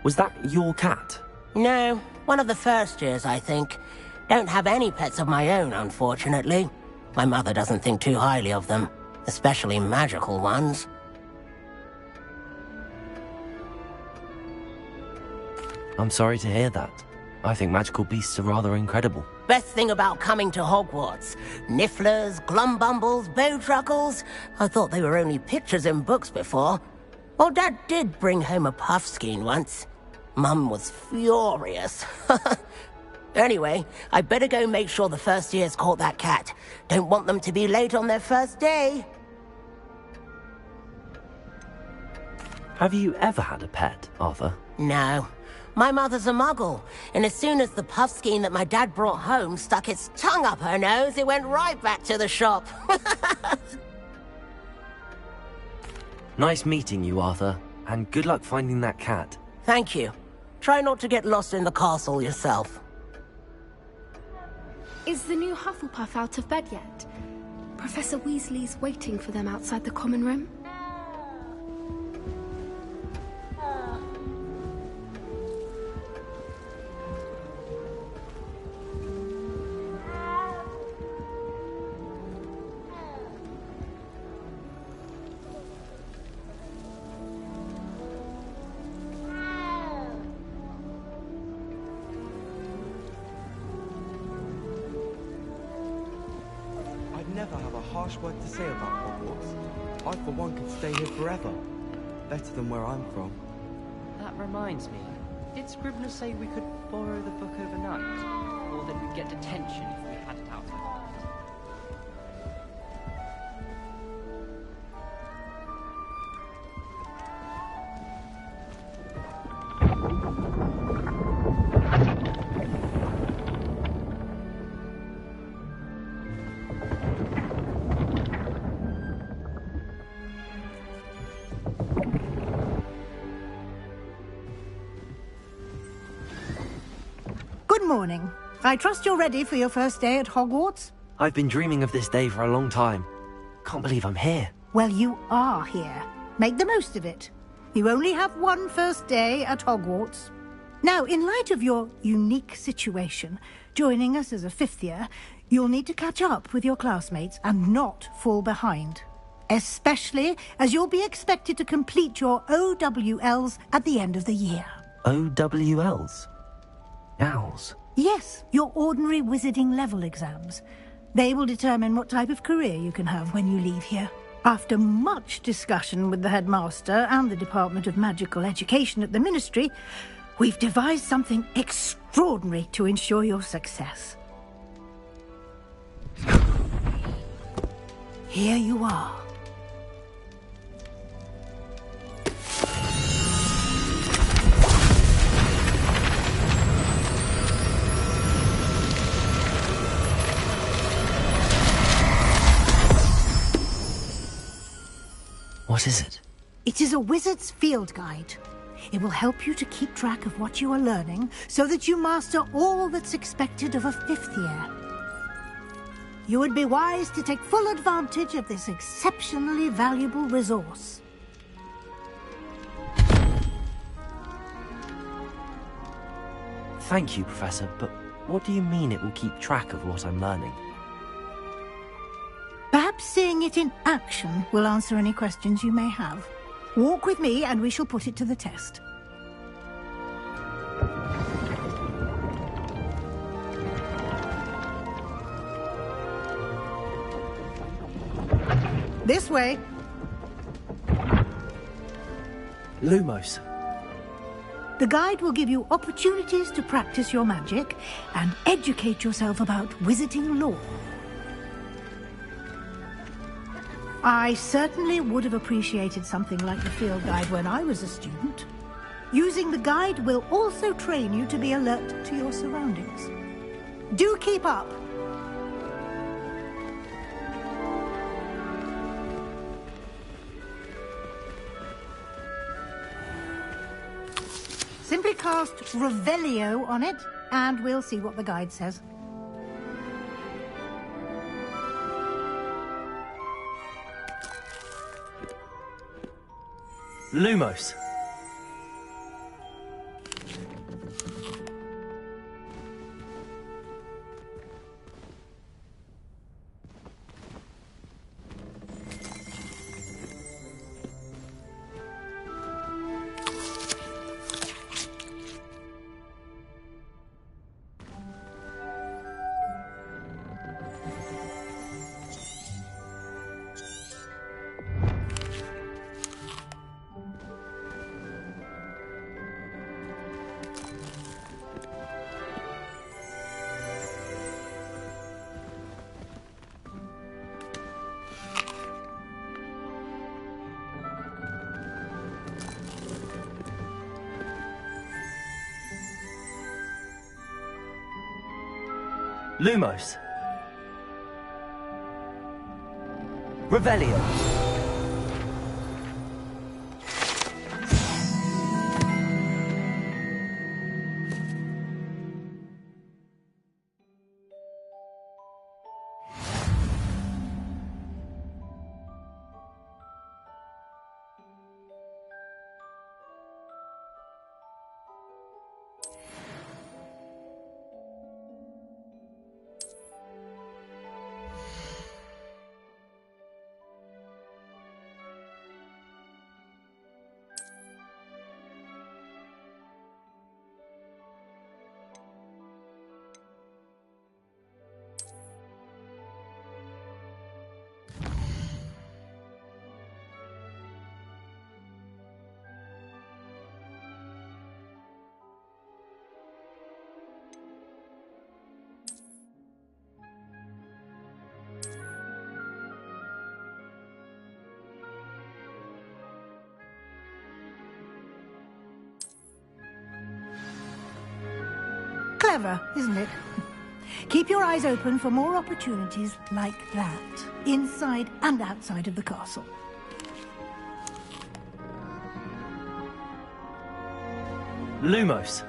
[SPEAKER 2] Was that your cat?
[SPEAKER 15] No, one of the first years, I think. Don't have any pets of my own, unfortunately. My mother doesn't think too highly of them, especially magical ones.
[SPEAKER 2] I'm sorry to hear that. I think magical beasts are rather incredible.
[SPEAKER 15] Best thing about coming to Hogwarts. Nifflers, glumbumbles, bowtruckles. I thought they were only pictures in books before. Well, Dad did bring home a puffskein once. Mum was furious. Anyway, I better go make sure the first years caught that cat. Don't want them to be late on their first day.
[SPEAKER 2] Have you ever had a pet, Arthur?
[SPEAKER 15] No. My mother's a muggle, and as soon as the puffskein that my dad brought home stuck its tongue up her nose, it went right back to the shop.
[SPEAKER 2] Nice meeting you, Arthur, and good luck finding that cat.
[SPEAKER 15] Thank you. Try not to get lost in the castle yourself.
[SPEAKER 14] Is the new Hufflepuff out of bed yet?
[SPEAKER 16] Professor Weasley's waiting for them outside the common room.
[SPEAKER 17] Never have a harsh word to say about Hogwarts. I, for one, could stay here forever. Better than where I'm from.
[SPEAKER 13] That reminds me. Did Scribner say we could borrow the book overnight? Or that we'd get detention if we had it out overnight?
[SPEAKER 11] Good morning. I trust you're ready for your first day at Hogwarts?
[SPEAKER 2] I've been dreaming of this day for a long time. Can't believe I'm here.
[SPEAKER 11] Well, you are here. Make the most of it. You only have one first day at Hogwarts. Now, in light of your unique situation, joining us as a fifth year, you'll need to catch up with your classmates and not fall behind. Especially as you'll be expected to complete your OWLs at the end of the year.
[SPEAKER 2] OWLs? Owls?
[SPEAKER 11] Yes, your ordinary wizarding level exams. They will determine what type of career you can have when you leave here. After much discussion with the headmaster and the Department of Magical Education at the Ministry, we've devised something extraordinary to ensure your success. Here you are.
[SPEAKER 2] What is it?
[SPEAKER 11] It is a wizard's field guide. It will help you to keep track of what you are learning so that you master all that's expected of a fifth year. You would be wise to take full advantage of this exceptionally valuable resource.
[SPEAKER 2] Thank you, Professor, but what do you mean it will keep track of what I'm learning?
[SPEAKER 11] Perhaps seeing it in action will answer any questions you may have. Walk with me and we shall put it to the test. This way.
[SPEAKER 2] Lumos.
[SPEAKER 11] The guide will give you opportunities to practice your magic and educate yourself about wizarding lore. I certainly would have appreciated something like the field guide when I was a student. Using the guide will also train you to be alert to your surroundings. Do keep up! Simply cast Revelio on it, and we'll see what the guide says.
[SPEAKER 2] Lumos. Lumos. Revelio.
[SPEAKER 11] Clever, isn't it? Keep your eyes open for more opportunities like that, inside and outside of the castle.
[SPEAKER 2] Lumos.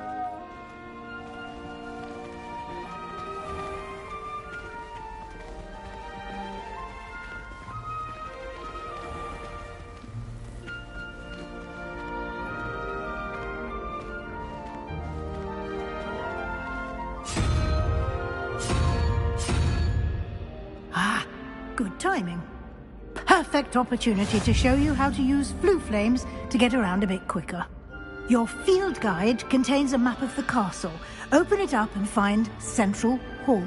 [SPEAKER 11] Good timing. Perfect opportunity to show you how to use flue flames to get around a bit quicker. Your field guide contains a map of the castle. Open it up and find Central Hall.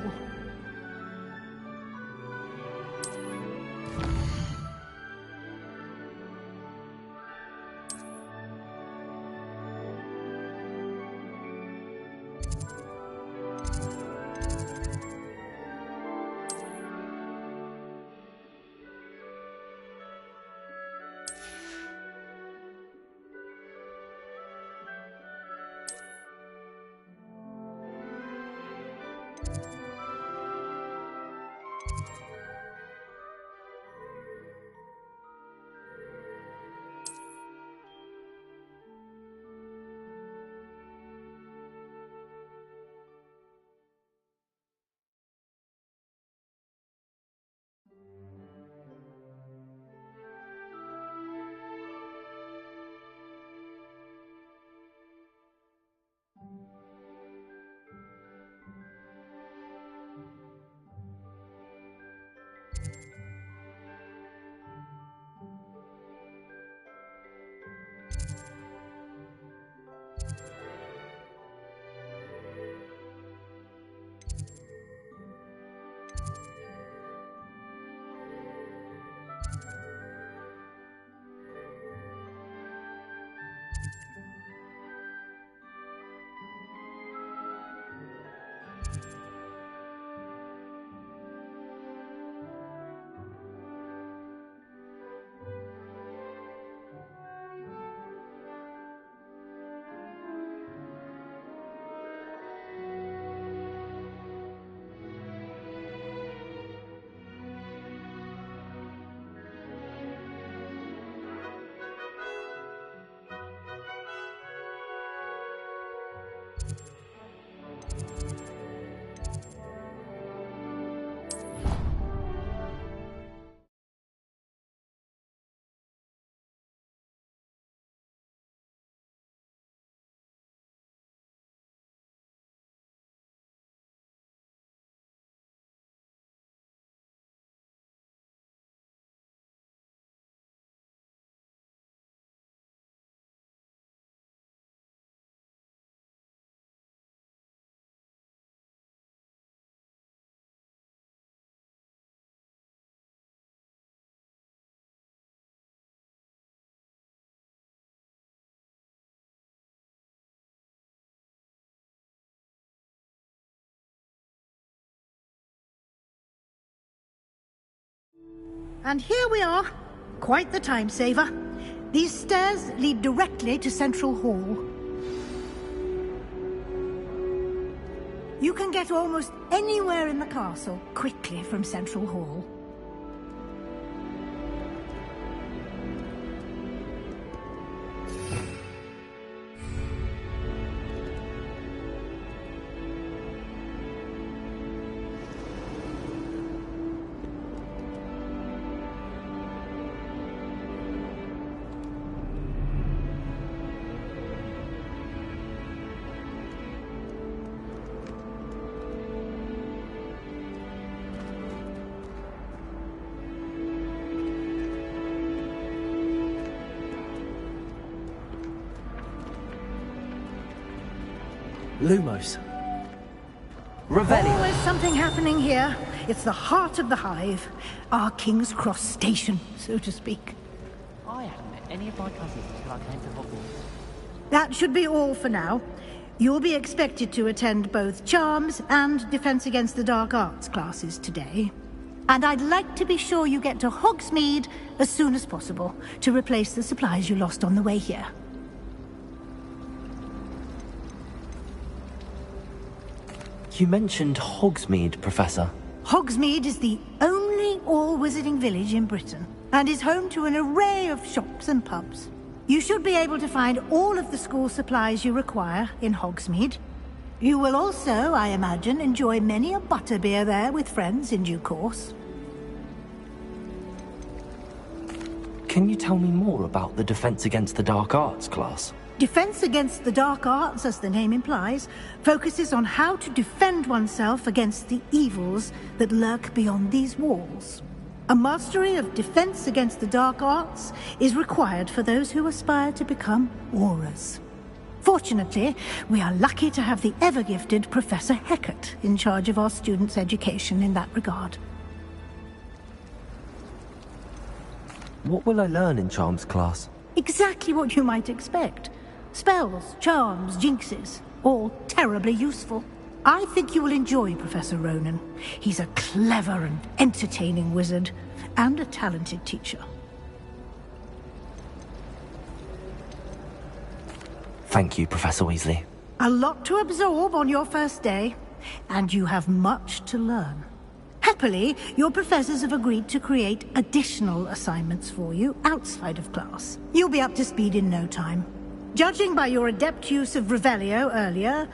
[SPEAKER 11] And here we are. Quite the time saver. These stairs lead directly to Central Hall. You can get almost anywhere in the castle quickly from Central Hall.
[SPEAKER 2] Lumos. Revelio.
[SPEAKER 11] Always something happening here. It's the heart of the hive. Our King's Cross station, so to speak.
[SPEAKER 13] I haven't met any of my cousins until I came to Hogwarts.
[SPEAKER 11] That should be all for now. You'll be expected to attend both Charms and Defense Against the Dark Arts classes today. And I'd like to be sure you get to Hogsmeade as soon as possible to replace the supplies you lost on the way here.
[SPEAKER 2] You mentioned Hogsmeade, Professor.
[SPEAKER 11] Hogsmeade is the only all-wizarding village in Britain, and is home to an array of shops and pubs. You should be able to find all of the school supplies you require in Hogsmeade. You will also, I imagine, enjoy many a butterbeer there with friends in due course.
[SPEAKER 2] Can you tell me more about the Defense Against the Dark Arts class?
[SPEAKER 11] Defense Against the Dark Arts, as the name implies, focuses on how to defend oneself against the evils that lurk beyond these walls. A mastery of Defense Against the Dark Arts is required for those who aspire to become Aurors. Fortunately, we are lucky to have the ever-gifted Professor Hecat in charge of our students' education in that regard.
[SPEAKER 2] What will I learn in Charms class?
[SPEAKER 11] Exactly what you might expect. Spells, charms, jinxes, all terribly useful. I think you will enjoy Professor Ronan. He's a clever and entertaining wizard, and a talented teacher.
[SPEAKER 2] Thank you, Professor Weasley.
[SPEAKER 11] A lot to absorb on your first day, and you have much to learn. Happily, your professors have agreed to create additional assignments for you outside of class. You'll be up to speed in no time. Judging by your adept use of Revelio earlier,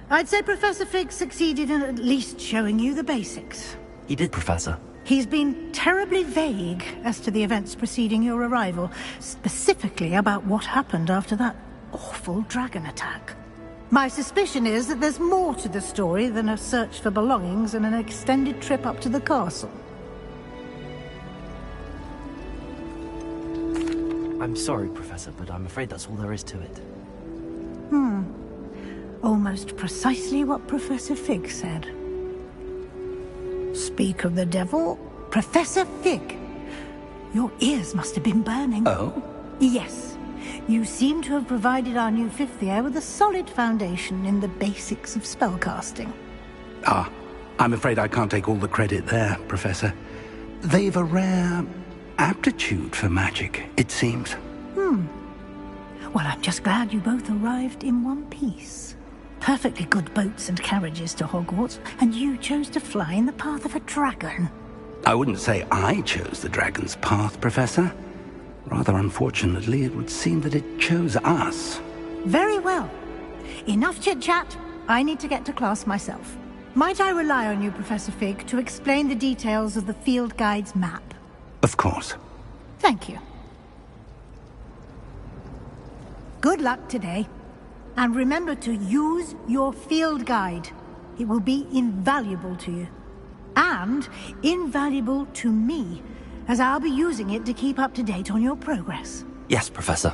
[SPEAKER 11] I'd say Professor Fig succeeded in at least showing you the basics.
[SPEAKER 2] He did, Professor.
[SPEAKER 11] He's been terribly vague as to the events preceding your arrival, specifically about what happened after that awful dragon attack. My suspicion is that there's more to the story than a search for belongings and an extended trip up to the castle.
[SPEAKER 2] I'm sorry, Professor, but I'm afraid that's all there is to it.
[SPEAKER 11] Almost precisely what Professor Fig said. Speak of the devil, Professor Fig. Your ears must have been burning.
[SPEAKER 5] Oh?
[SPEAKER 11] Yes. You seem to have provided our new fifth year with a solid foundation in the basics of spellcasting.
[SPEAKER 5] Ah, I'm afraid I can't take all the credit there, Professor. They've a rare aptitude for magic, it seems.
[SPEAKER 11] Well, I'm just glad you both arrived in one piece. Perfectly good boats and carriages to Hogwarts, and you chose to fly in the path of a dragon.
[SPEAKER 5] I wouldn't say I chose the dragon's path, Professor. Rather unfortunately, it would seem that it chose us.
[SPEAKER 11] Very well. Enough chit-chat. I need to get to class myself. Might I rely on you, Professor Fig, to explain the details of the field guide's map?
[SPEAKER 5] Of course.
[SPEAKER 11] Thank you. Good luck today. And remember to use your field guide. It will be invaluable to you. And invaluable to me, as I'll be using it to keep up to date on your progress.
[SPEAKER 2] Yes, Professor.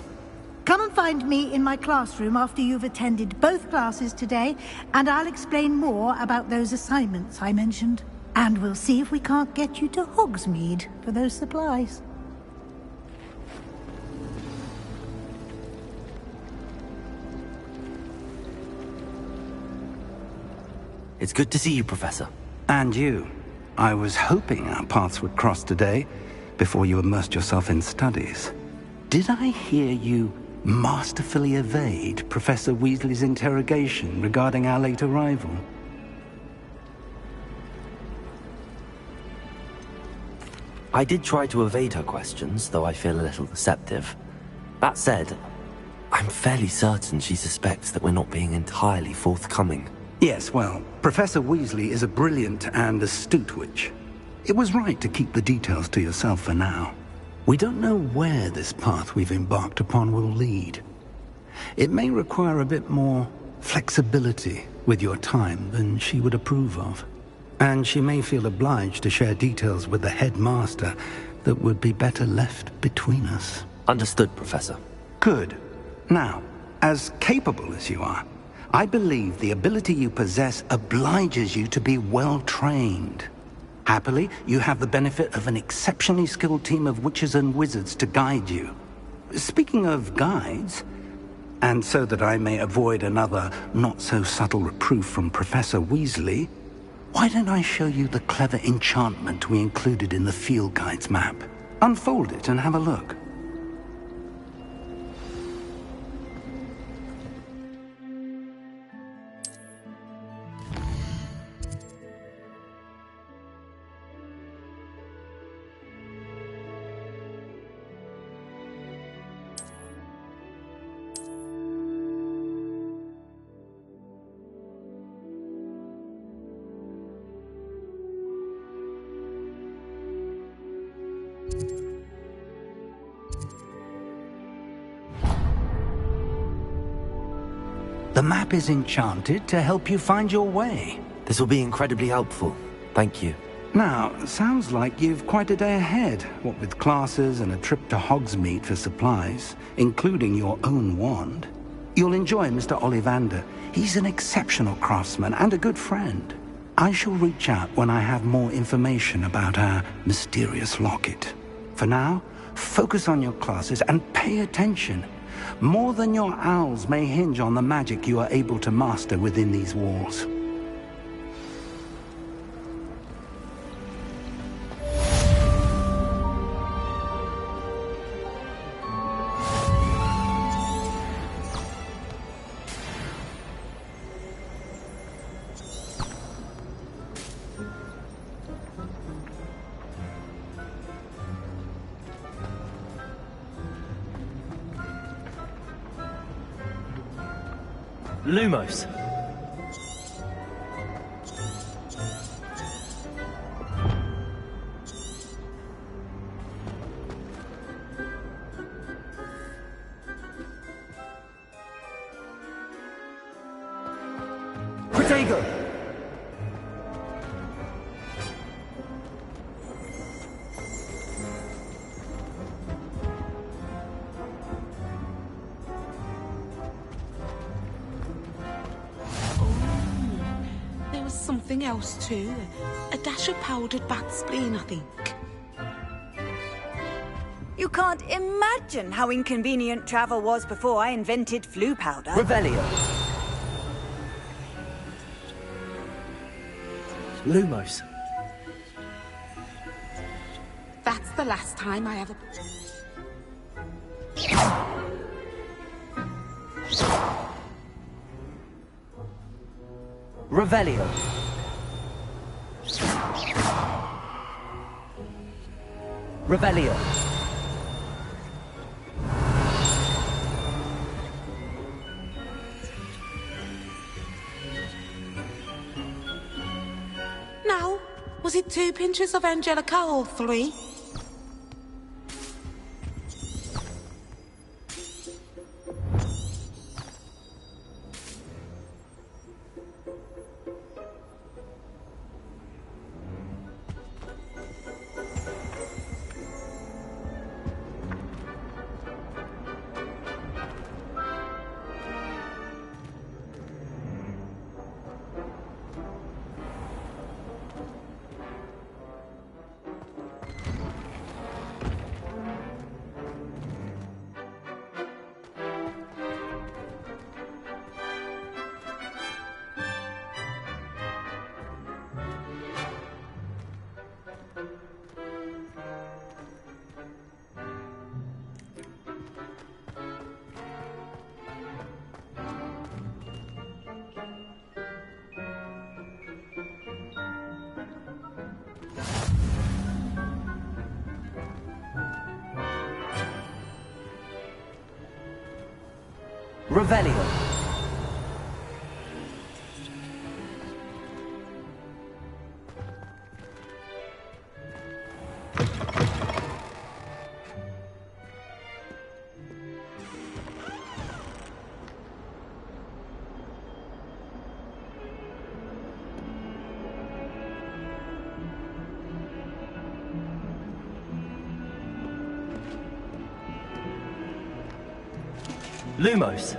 [SPEAKER 11] Come and find me in my classroom after you've attended both classes today, and I'll explain more about those assignments I mentioned. And we'll see if we can't get you to Hogsmeade for those supplies.
[SPEAKER 2] It's good to see you, Professor.
[SPEAKER 5] And you. I was hoping our paths would cross today, before you immersed yourself in studies. Did I hear you masterfully evade Professor Weasley's interrogation regarding our late arrival?
[SPEAKER 2] I did try to evade her questions, though I feel a little deceptive. That said, I'm fairly certain she suspects that we're not being entirely forthcoming.
[SPEAKER 5] Yes, well, Professor Weasley is a brilliant and astute witch. It was right to keep the details to yourself for now. We don't know where this path we've embarked upon will lead. It may require a bit more flexibility with your time than she would approve of. And she may feel obliged to share details with the headmaster that would be better left between us.
[SPEAKER 2] Understood, Professor.
[SPEAKER 5] Good. Now, as capable as you are, I believe the ability you possess obliges you to be well-trained. Happily, you have the benefit of an exceptionally skilled team of witches and wizards to guide you. Speaking of guides, and so that I may avoid another not-so-subtle reproof from Professor Weasley, why don't I show you the clever enchantment we included in the field guide's map? Unfold it and have a look. The map is enchanted to help you find your way.
[SPEAKER 2] This will be incredibly helpful. Thank you.
[SPEAKER 5] Now, sounds like you've quite a day ahead, what with classes and a trip to Hogsmeade for supplies, including your own wand. You'll enjoy Mr. Ollivander. He's an exceptional craftsman and a good friend. I shall reach out when I have more information about our mysterious locket. For now, focus on your classes and pay attention. More than your owls may hinge on the magic you are able to master within these walls.
[SPEAKER 2] Lumos.
[SPEAKER 3] Protego!
[SPEAKER 18] Something else too. A dash of powdered bat spleen, I think.
[SPEAKER 19] You can't imagine how inconvenient travel was before I invented flu powder.
[SPEAKER 2] Revelio. Lumos.
[SPEAKER 18] That's the last time I ever...
[SPEAKER 2] Revelio. Revelio.
[SPEAKER 18] Now, was it 2 pinches of Angelica or 3?
[SPEAKER 2] Revelio. Lumos.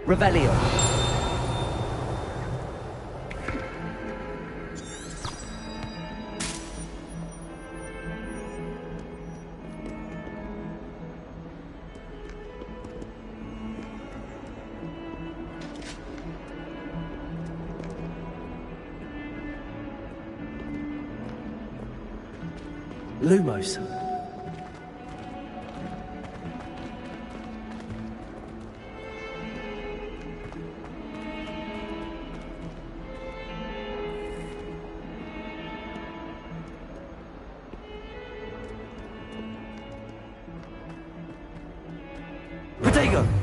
[SPEAKER 2] Revelio. Lumos. Protego!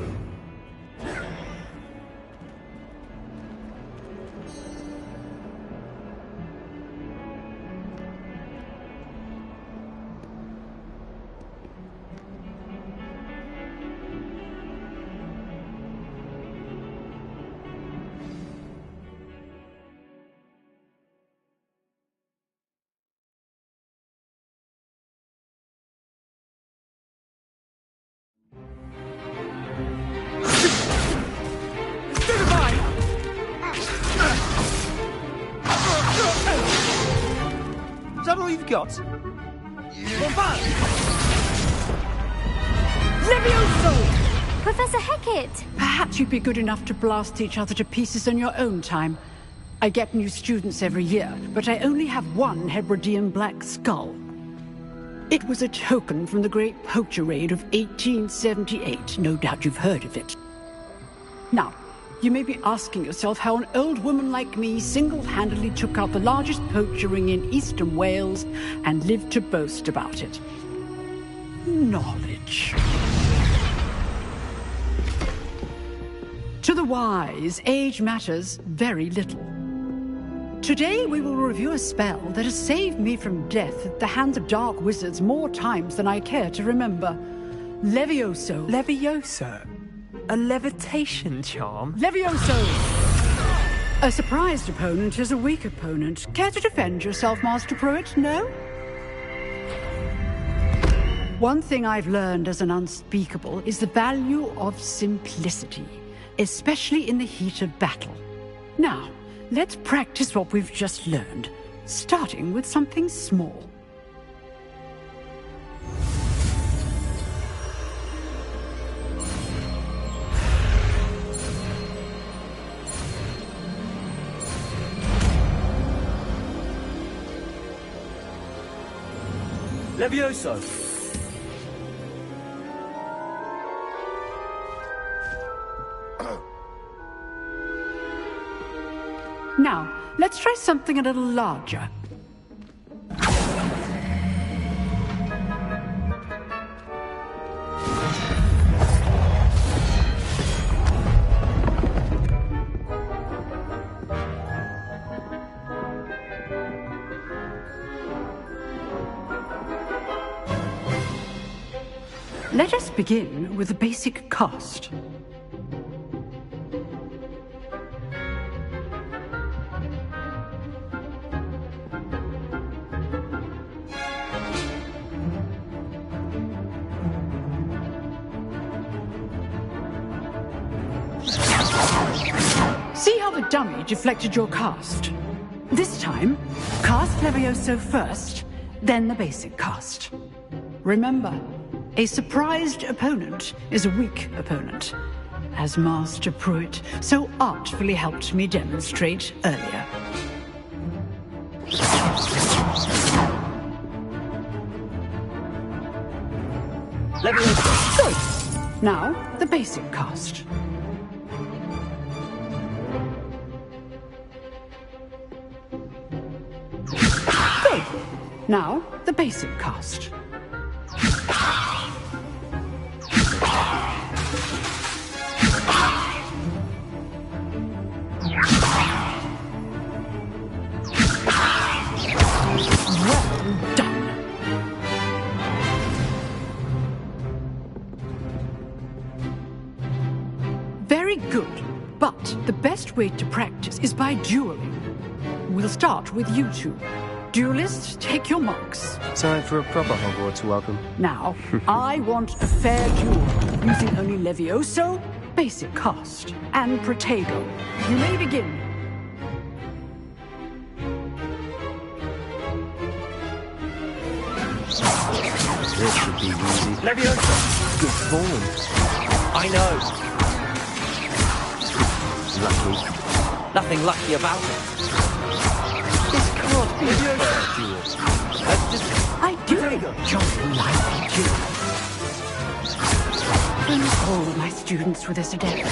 [SPEAKER 20] that all you've got?
[SPEAKER 21] Levioso!
[SPEAKER 14] Professor Hecat!
[SPEAKER 21] Perhaps you'd be good enough to blast each other to pieces on your own time. I get new students every year, but I only have one Hebridean black skull. It was a token from the Great Poacher Raid of 1878. No doubt you've heard of it. Now, you may be asking yourself how an old woman like me single-handedly took out the largest poacher ring in eastern Wales and lived to boast about it. Knowledge. To the wise, age matters very little. Today we will review a spell that has saved me from death at the hands of dark wizards more times than I care to remember. Levioso.
[SPEAKER 2] Levioso? A levitation charm?
[SPEAKER 21] Levioso! A surprised opponent is a weak opponent. Care to defend yourself, Master Pruitt? No? One thing I've learned as an unspeakable is the value of simplicity, especially in the heat of battle. Now, let's practice what we've just learned, starting with something small.
[SPEAKER 20] Levioso!
[SPEAKER 21] Now, let's try something a little larger. Let us begin with the basic cast. See how the dummy deflected your cast? This time, cast Levioso first, then the basic cast. Remember, a surprised opponent is a weak opponent, as Master Pruitt so artfully helped me demonstrate earlier.
[SPEAKER 20] Levioso!
[SPEAKER 21] Good. Now, the basic cast. Good. Now, the basic cast. Well done. Very good, but the best way to practice is by dueling. We'll start with you two. Duelists, take your marks.
[SPEAKER 22] Time for a proper Hogwarts welcome.
[SPEAKER 21] Now, I want a fair duel, using only Levioso, basic cast, and Protego. You may begin.
[SPEAKER 22] This should be easy.
[SPEAKER 20] Levioso!
[SPEAKER 22] Good form.
[SPEAKER 2] I know.
[SPEAKER 22] Lucky.
[SPEAKER 2] Nothing lucky about it. This can't be a fair duel.
[SPEAKER 21] I do enjoy lively duels. And all my students with this adept.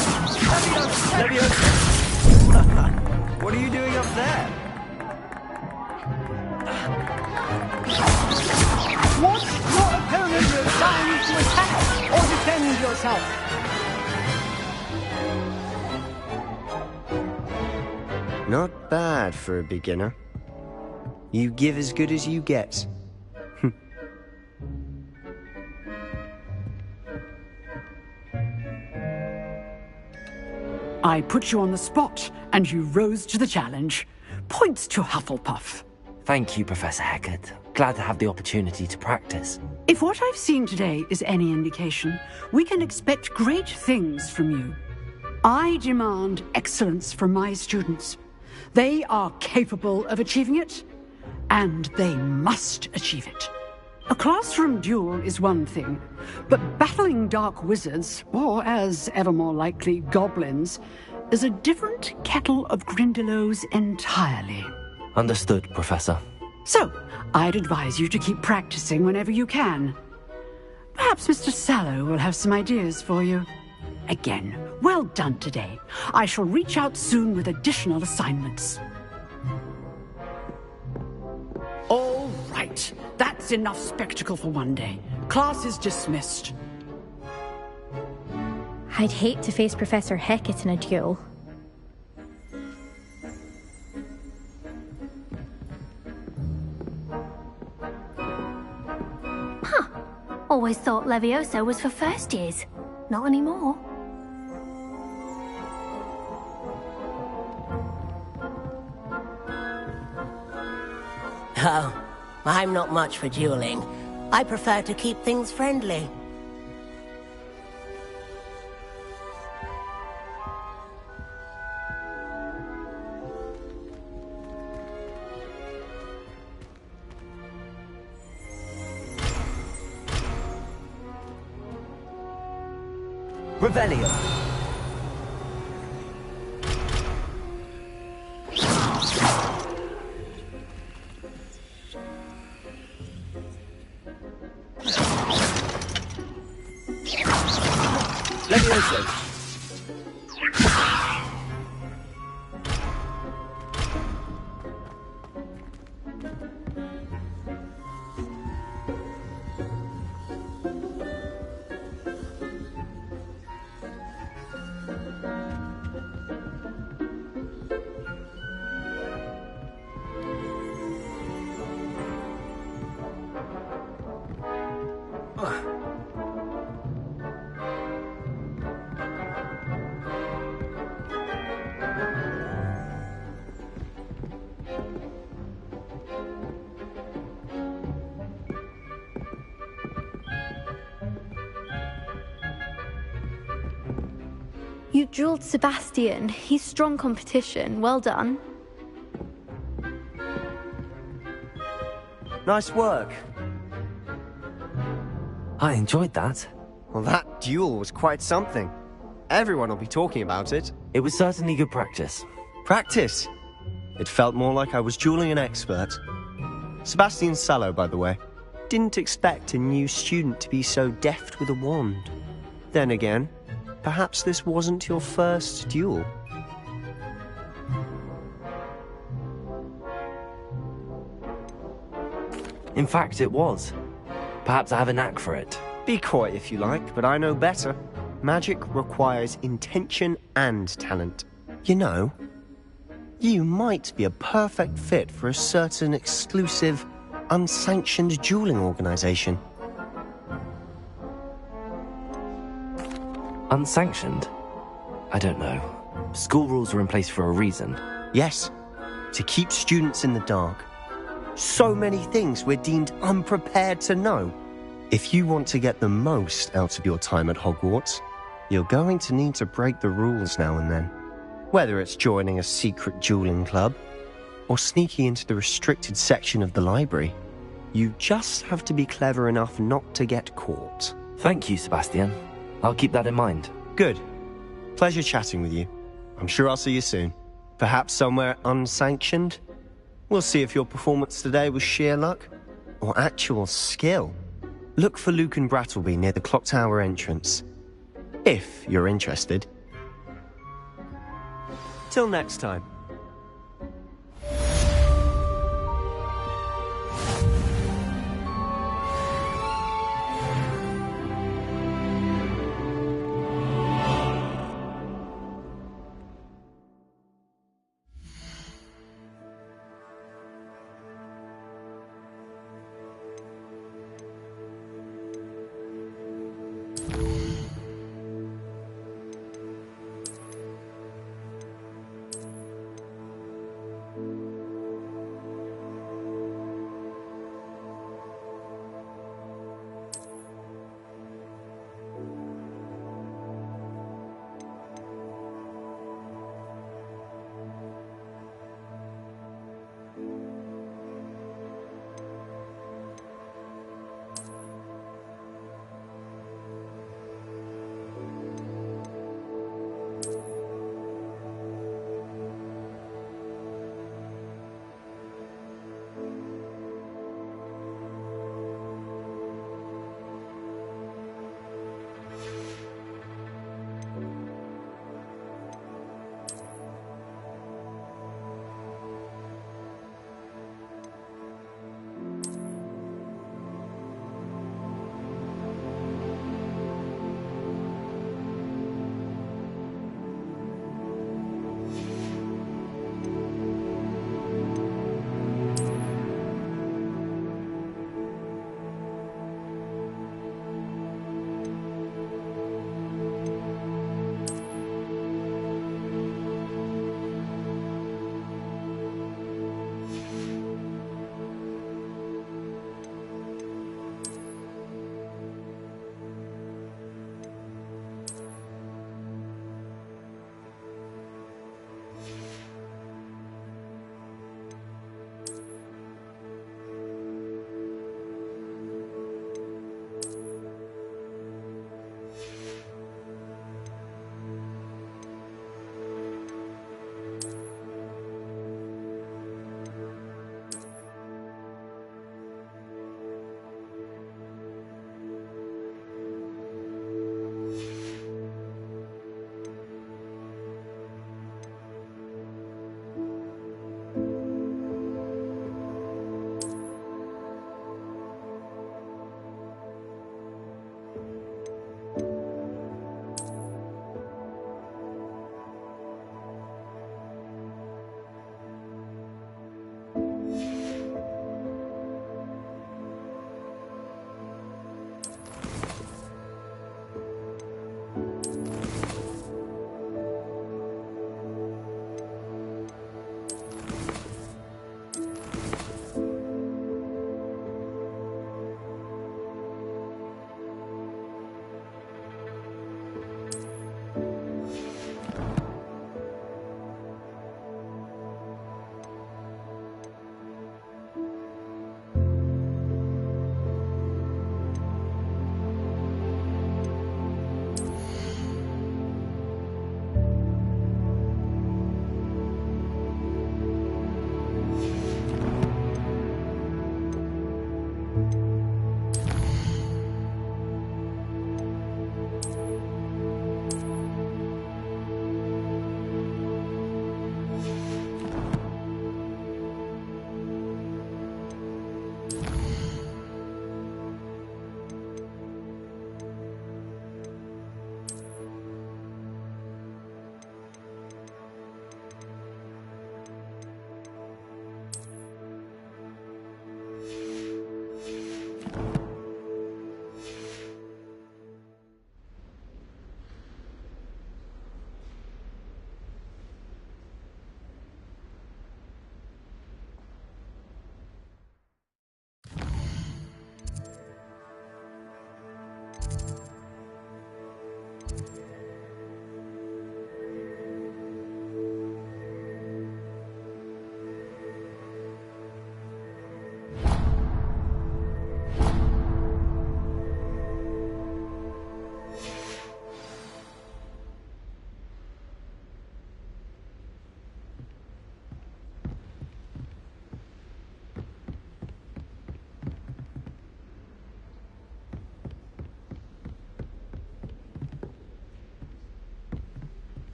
[SPEAKER 20] What are you doing up there?
[SPEAKER 21] Watch your opponent decide to attack or defend yourself.
[SPEAKER 22] Not bad for a beginner. You give as good as you get.
[SPEAKER 21] I put you on the spot, and you rose to the challenge. Points to Hufflepuff.
[SPEAKER 2] Thank you, Professor Hecat. Glad to have the opportunity to practice.
[SPEAKER 21] If what I've seen today is any indication, we can expect great things from you. I demand excellence from my students. They are capable of achieving it, and they must achieve it. A classroom duel is one thing, but battling dark wizards, or as ever more likely, goblins, is a different kettle of Grindylows entirely.
[SPEAKER 2] Understood, Professor.
[SPEAKER 21] So, I'd advise you to keep practicing whenever you can. Perhaps Mr. Sallow will have some ideas for you. Again, well done today. I shall reach out soon with additional assignments. All right, that's enough spectacle for one day. Class is dismissed.
[SPEAKER 4] I'd hate to face Professor Hecat in a duel.
[SPEAKER 8] Huh. Always thought Levioso was for first years. Not anymore.
[SPEAKER 15] Oh, I'm not much for dueling. I prefer to keep things friendly.
[SPEAKER 20] Revelio. Levioso.
[SPEAKER 14] You dueled Sebastian. He's strong competition. Well done.
[SPEAKER 20] Nice work.
[SPEAKER 2] I enjoyed that.
[SPEAKER 22] Well, that duel was quite something. Everyone will be talking about it.
[SPEAKER 2] It was certainly good practice.
[SPEAKER 22] Practice? It felt more like I was dueling an expert. Sebastian Sallow, by the way. Didn't expect a new student to be so deft with a wand. Then again, perhaps this wasn't your first duel.
[SPEAKER 2] In fact, it was. Perhaps I have a knack for it.
[SPEAKER 22] Be coy if you like, but I know better. Magic requires intention and talent. You know, you might be a perfect fit for a certain exclusive, unsanctioned dueling organization.
[SPEAKER 2] Unsanctioned? I don't know. School rules are in place for a reason.
[SPEAKER 22] Yes, to keep students in the dark. So many things we're deemed unprepared to know. If you want to get the most out of your time at Hogwarts, you're going to need to break the rules now and then. Whether it's joining a secret dueling club, or sneaking into the restricted section of the library, you just have to be clever enough not to get caught.
[SPEAKER 2] Thank you, Sebastian. I'll keep that in mind.
[SPEAKER 22] Good. Pleasure chatting with you. I'm sure I'll see you soon. Perhaps somewhere unsanctioned? We'll see if your performance today was sheer luck or actual skill. Look for Luke and Brattleby near the clock tower entrance, if you're interested. Till next time.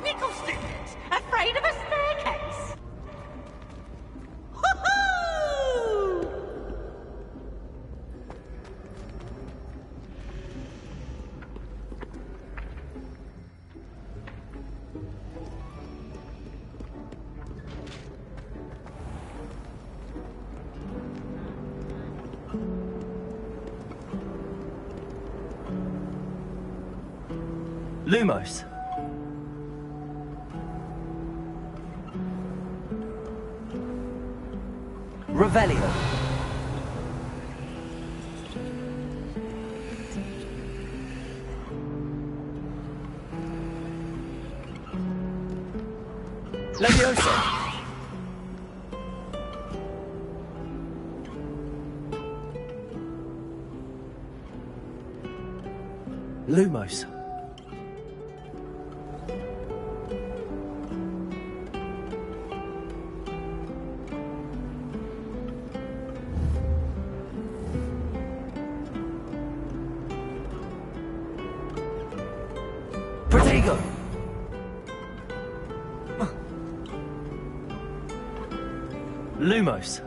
[SPEAKER 18] magical student? Afraid of a staircase? Hoo-hoo!
[SPEAKER 2] Lumos. Revelio. Levioso. Lumos. Protego. Lumos.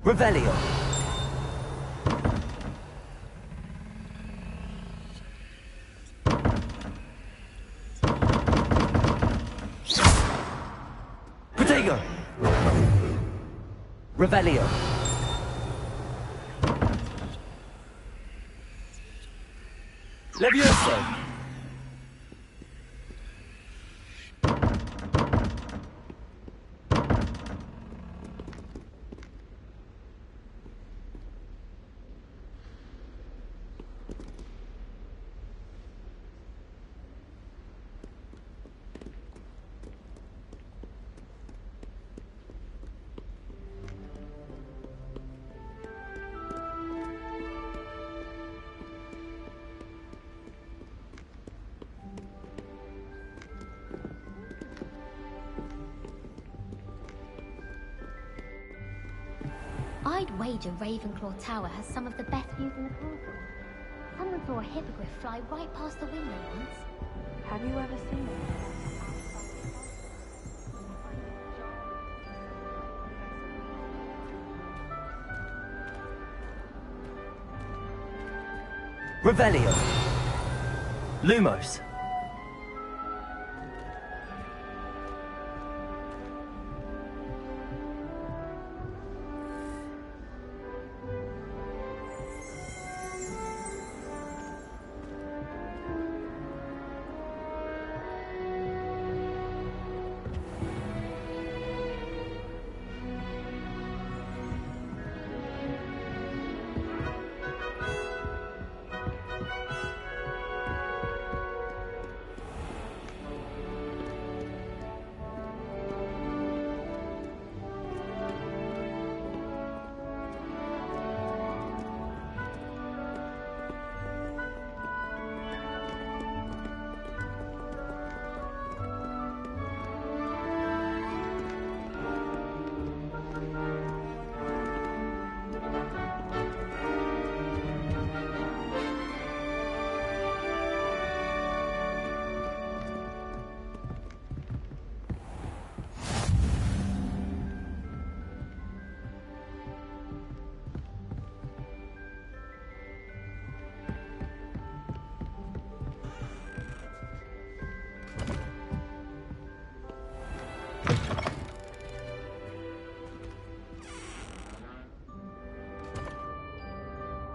[SPEAKER 2] Revelio. Protego. Revelio. Levioso.
[SPEAKER 7] I'd wager Ravenclaw Tower has some of the best views in the castle. Someone saw a hippogriff fly right past the window once.
[SPEAKER 1] Have you ever seen it?
[SPEAKER 2] Revelio. Lumos.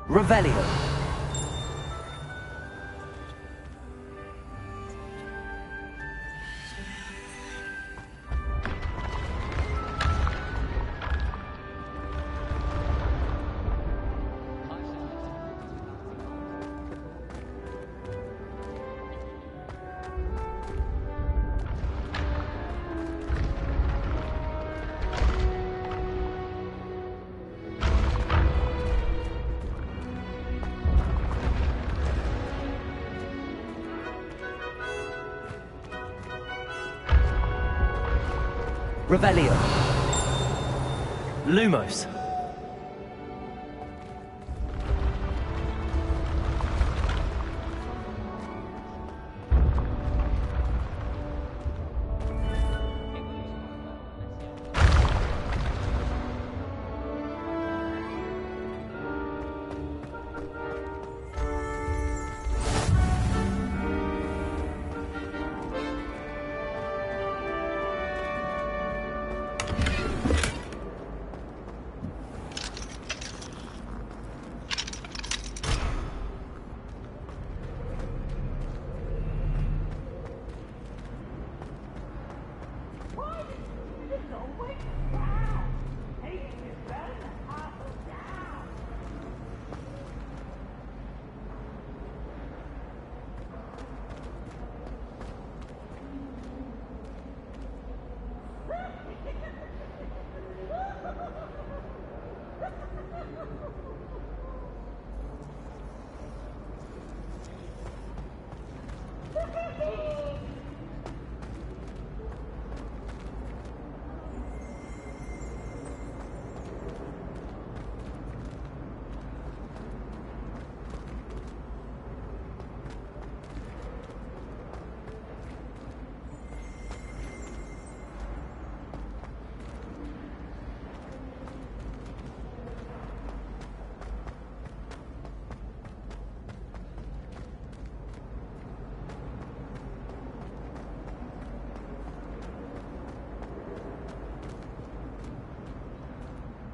[SPEAKER 2] Revelio. Revelio. Lumos.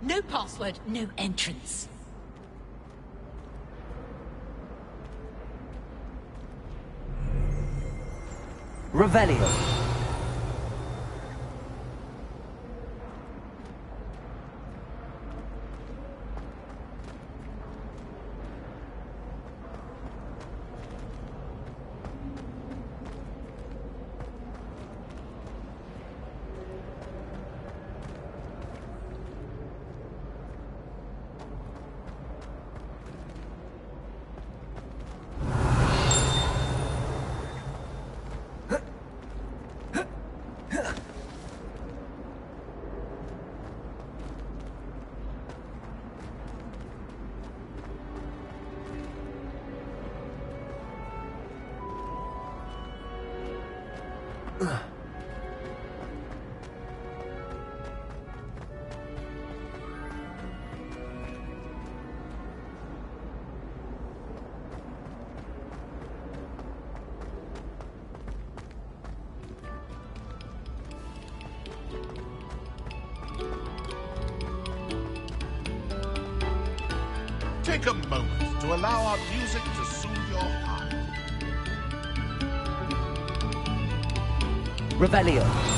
[SPEAKER 18] No password, no entrance.
[SPEAKER 2] Revelio.
[SPEAKER 6] Take a moment to allow our music to soothe your heart.
[SPEAKER 2] Revelio.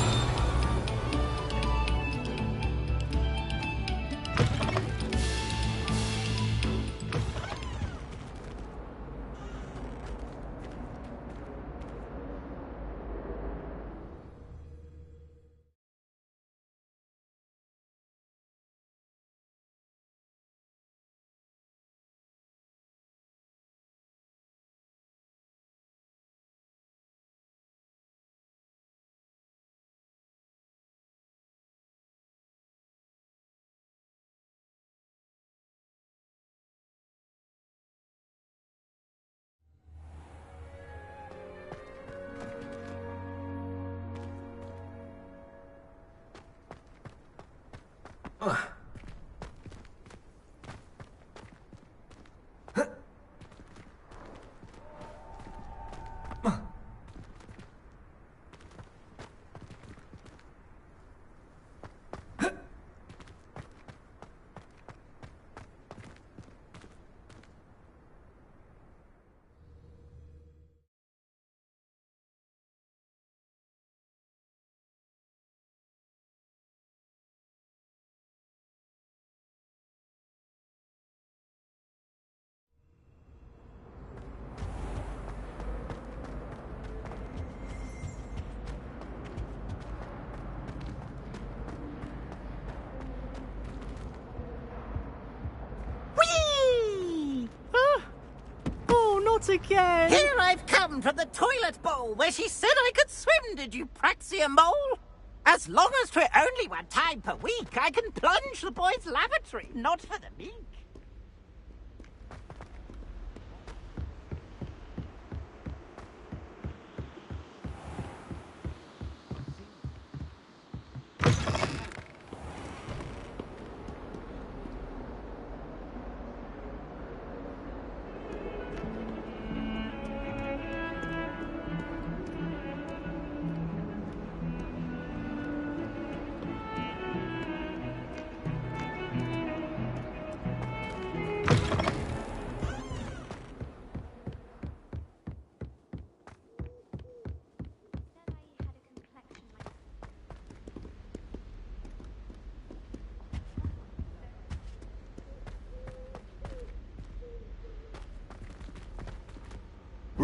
[SPEAKER 11] Not again!
[SPEAKER 15] Here I've come from the toilet bowl where she said I could swim, did you praxia mole? As long as 'twere only one time per week, I can plunge the boys' lavatory, not for the meek.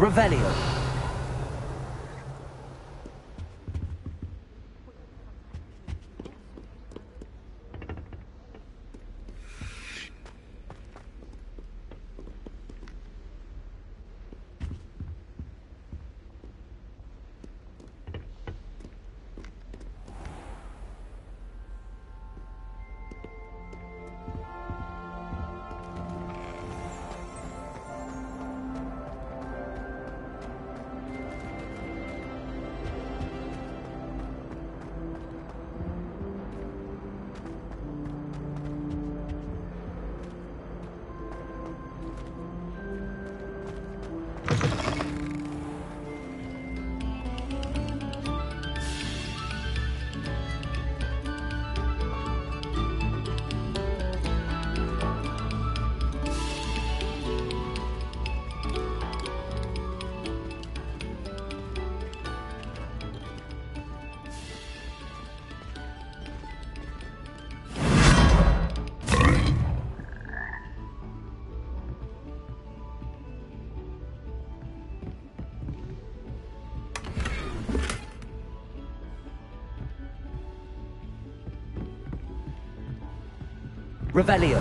[SPEAKER 20] Revelio. Revelio.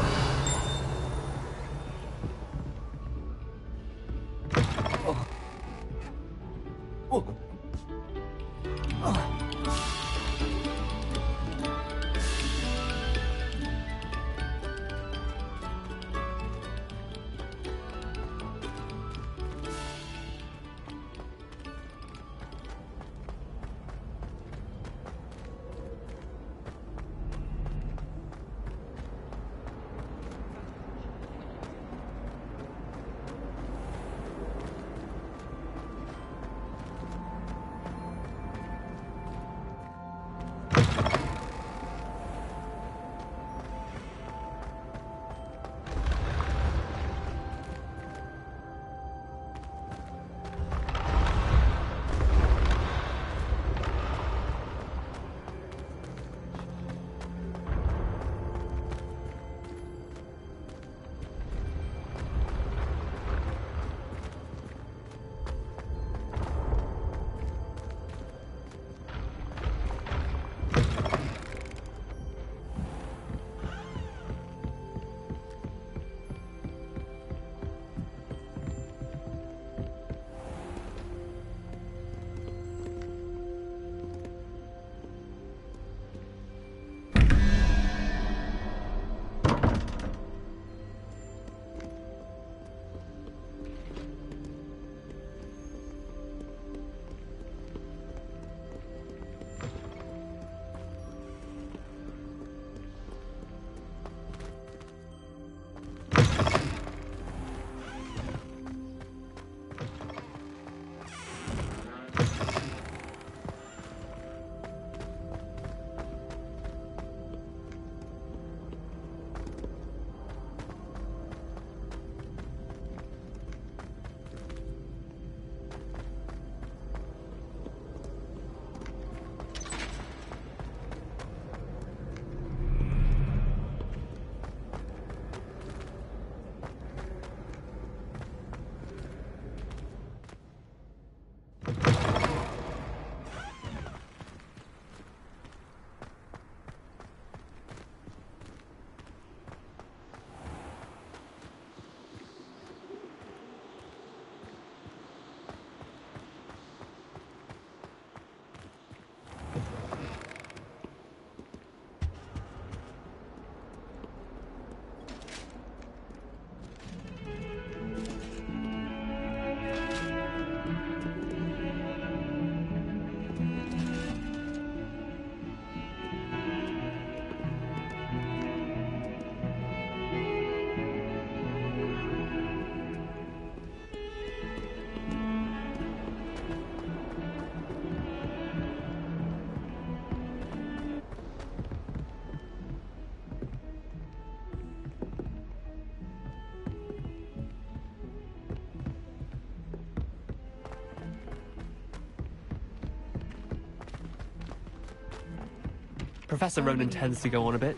[SPEAKER 9] Professor Ronan tends to go on a bit.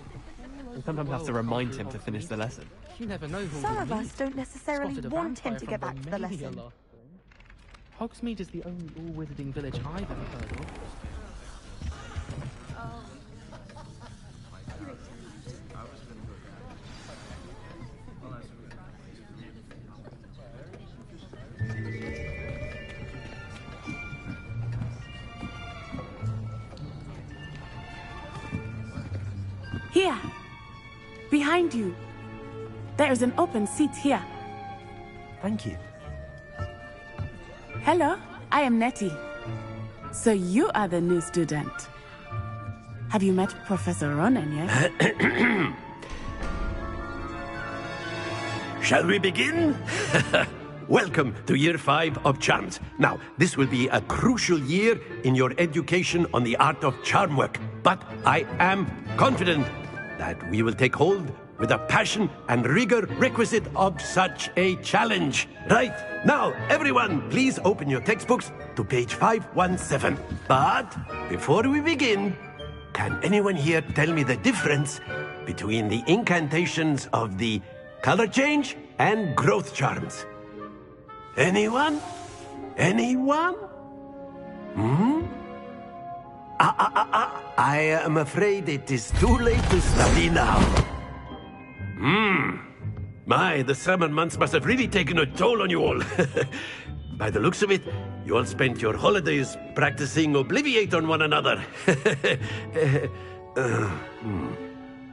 [SPEAKER 9] And sometimes have to remind him to finish the lesson.
[SPEAKER 13] You never know who
[SPEAKER 1] Some of us don't necessarily
[SPEAKER 13] Spotted a
[SPEAKER 1] want him
[SPEAKER 13] vampire
[SPEAKER 1] to get
[SPEAKER 13] from
[SPEAKER 1] back to the
[SPEAKER 13] Romania
[SPEAKER 1] lesson.
[SPEAKER 13] last spring. Hogsmeade is the only all-wizarding village I've ever heard of.
[SPEAKER 18] Here. Behind you. There is an open seat here.
[SPEAKER 2] Thank you.
[SPEAKER 18] Hello, I am Nettie. So you are the new student. Have you met Professor Ronan yet?
[SPEAKER 12] Shall we begin? Welcome to Year 5 of Charms. Now, this will be a crucial year in your education on the art of charm work. But I am confident that we will take hold with the passion and rigor requisite of such a challenge. Right, now, everyone, please open your textbooks to page 517. But before we begin, can anyone here tell me the difference between the incantations of the color change and growth charms? Anyone? Anyone? I am afraid it is too late to study now. My, the summer months must have really taken a toll on you all. By the looks of it, you all spent your holidays practicing Obliviate on one another.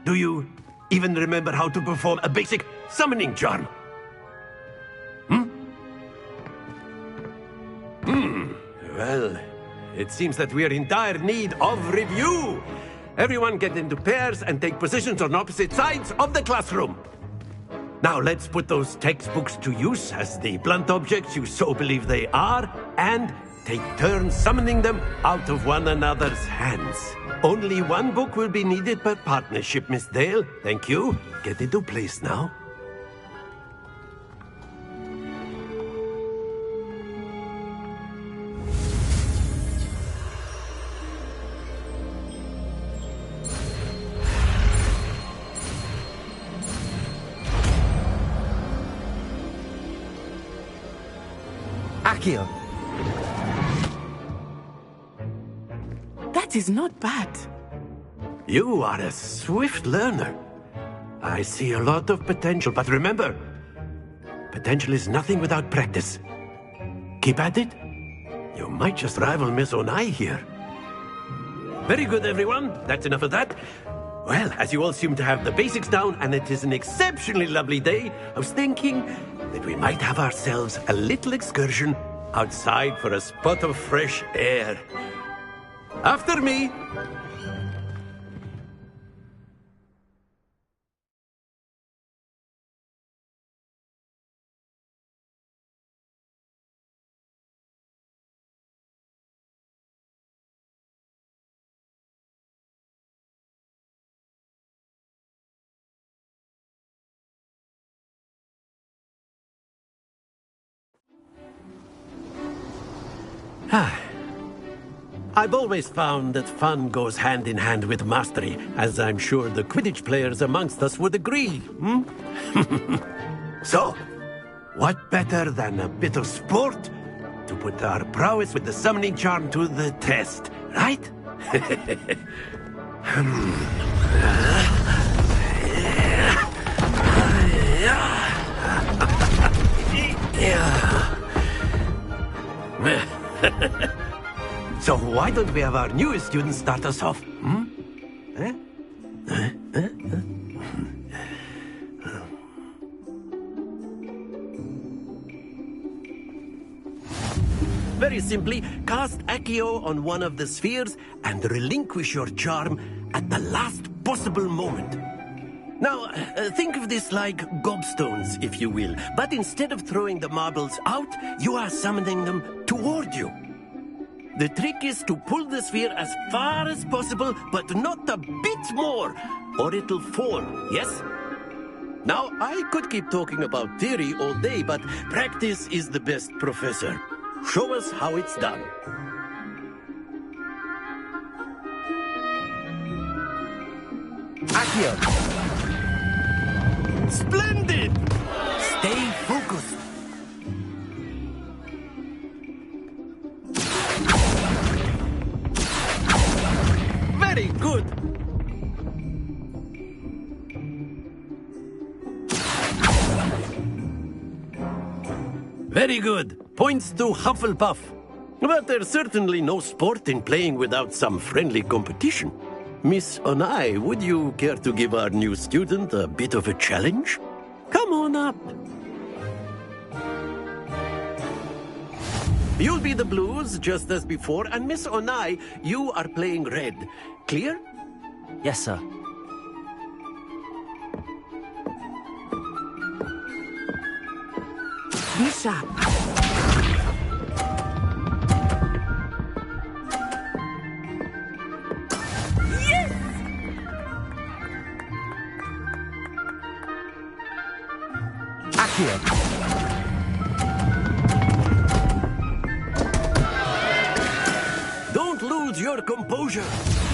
[SPEAKER 12] Do you even remember how to perform a basic summoning charm? Well, it seems that we are in dire need of review. Everyone get into pairs and take positions on opposite sides of the classroom. Now let's put those textbooks to use as the blunt objects you so believe they are, and take turns summoning them out of one another's hands. Only one book will be needed per partnership, Miss Dale. Thank you. Get into place now.
[SPEAKER 2] Accio.
[SPEAKER 18] That is not bad.
[SPEAKER 12] You are a swift learner. I see a lot of potential, but remember, potential is nothing without practice. Keep at it. You might just rival Miss Onai here. Very good, everyone. That's enough of that. Well, as you all seem to have the basics down, and it is an exceptionally lovely day, I was thinking that we might have ourselves a little excursion outside for a spot of fresh air. After me. I've always found that fun goes hand in hand with mastery, as I'm sure the Quidditch players amongst us would agree. So, what better than a bit of sport to put our prowess with the summoning charm to the test, right? So why don't we have our newest student start us off? Very simply, cast Accio on one of the spheres and relinquish your charm at the last possible moment. Now, think of this like gobstones, if you will. But instead of throwing the marbles out, you are summoning them toward you. The trick is to pull the sphere as far as possible, but not a bit more, or it'll fall, yes? Now, I could keep talking about theory all day, but practice is the best professor. Show us how it's done.
[SPEAKER 20] Accio.
[SPEAKER 12] Splendid!
[SPEAKER 3] Stay focused.
[SPEAKER 12] Very good. Very good. Points to Hufflepuff. But there's certainly no sport in playing without some friendly competition. Miss Onai, would you care to give our new student a bit of a challenge? Come on up. You'll be the blues, just as before, and Miss Onai, you are playing red. Clear?
[SPEAKER 2] Yes, sir.
[SPEAKER 18] Be sharp.
[SPEAKER 21] Yes!
[SPEAKER 20] Accio.
[SPEAKER 12] Don't lose your composure.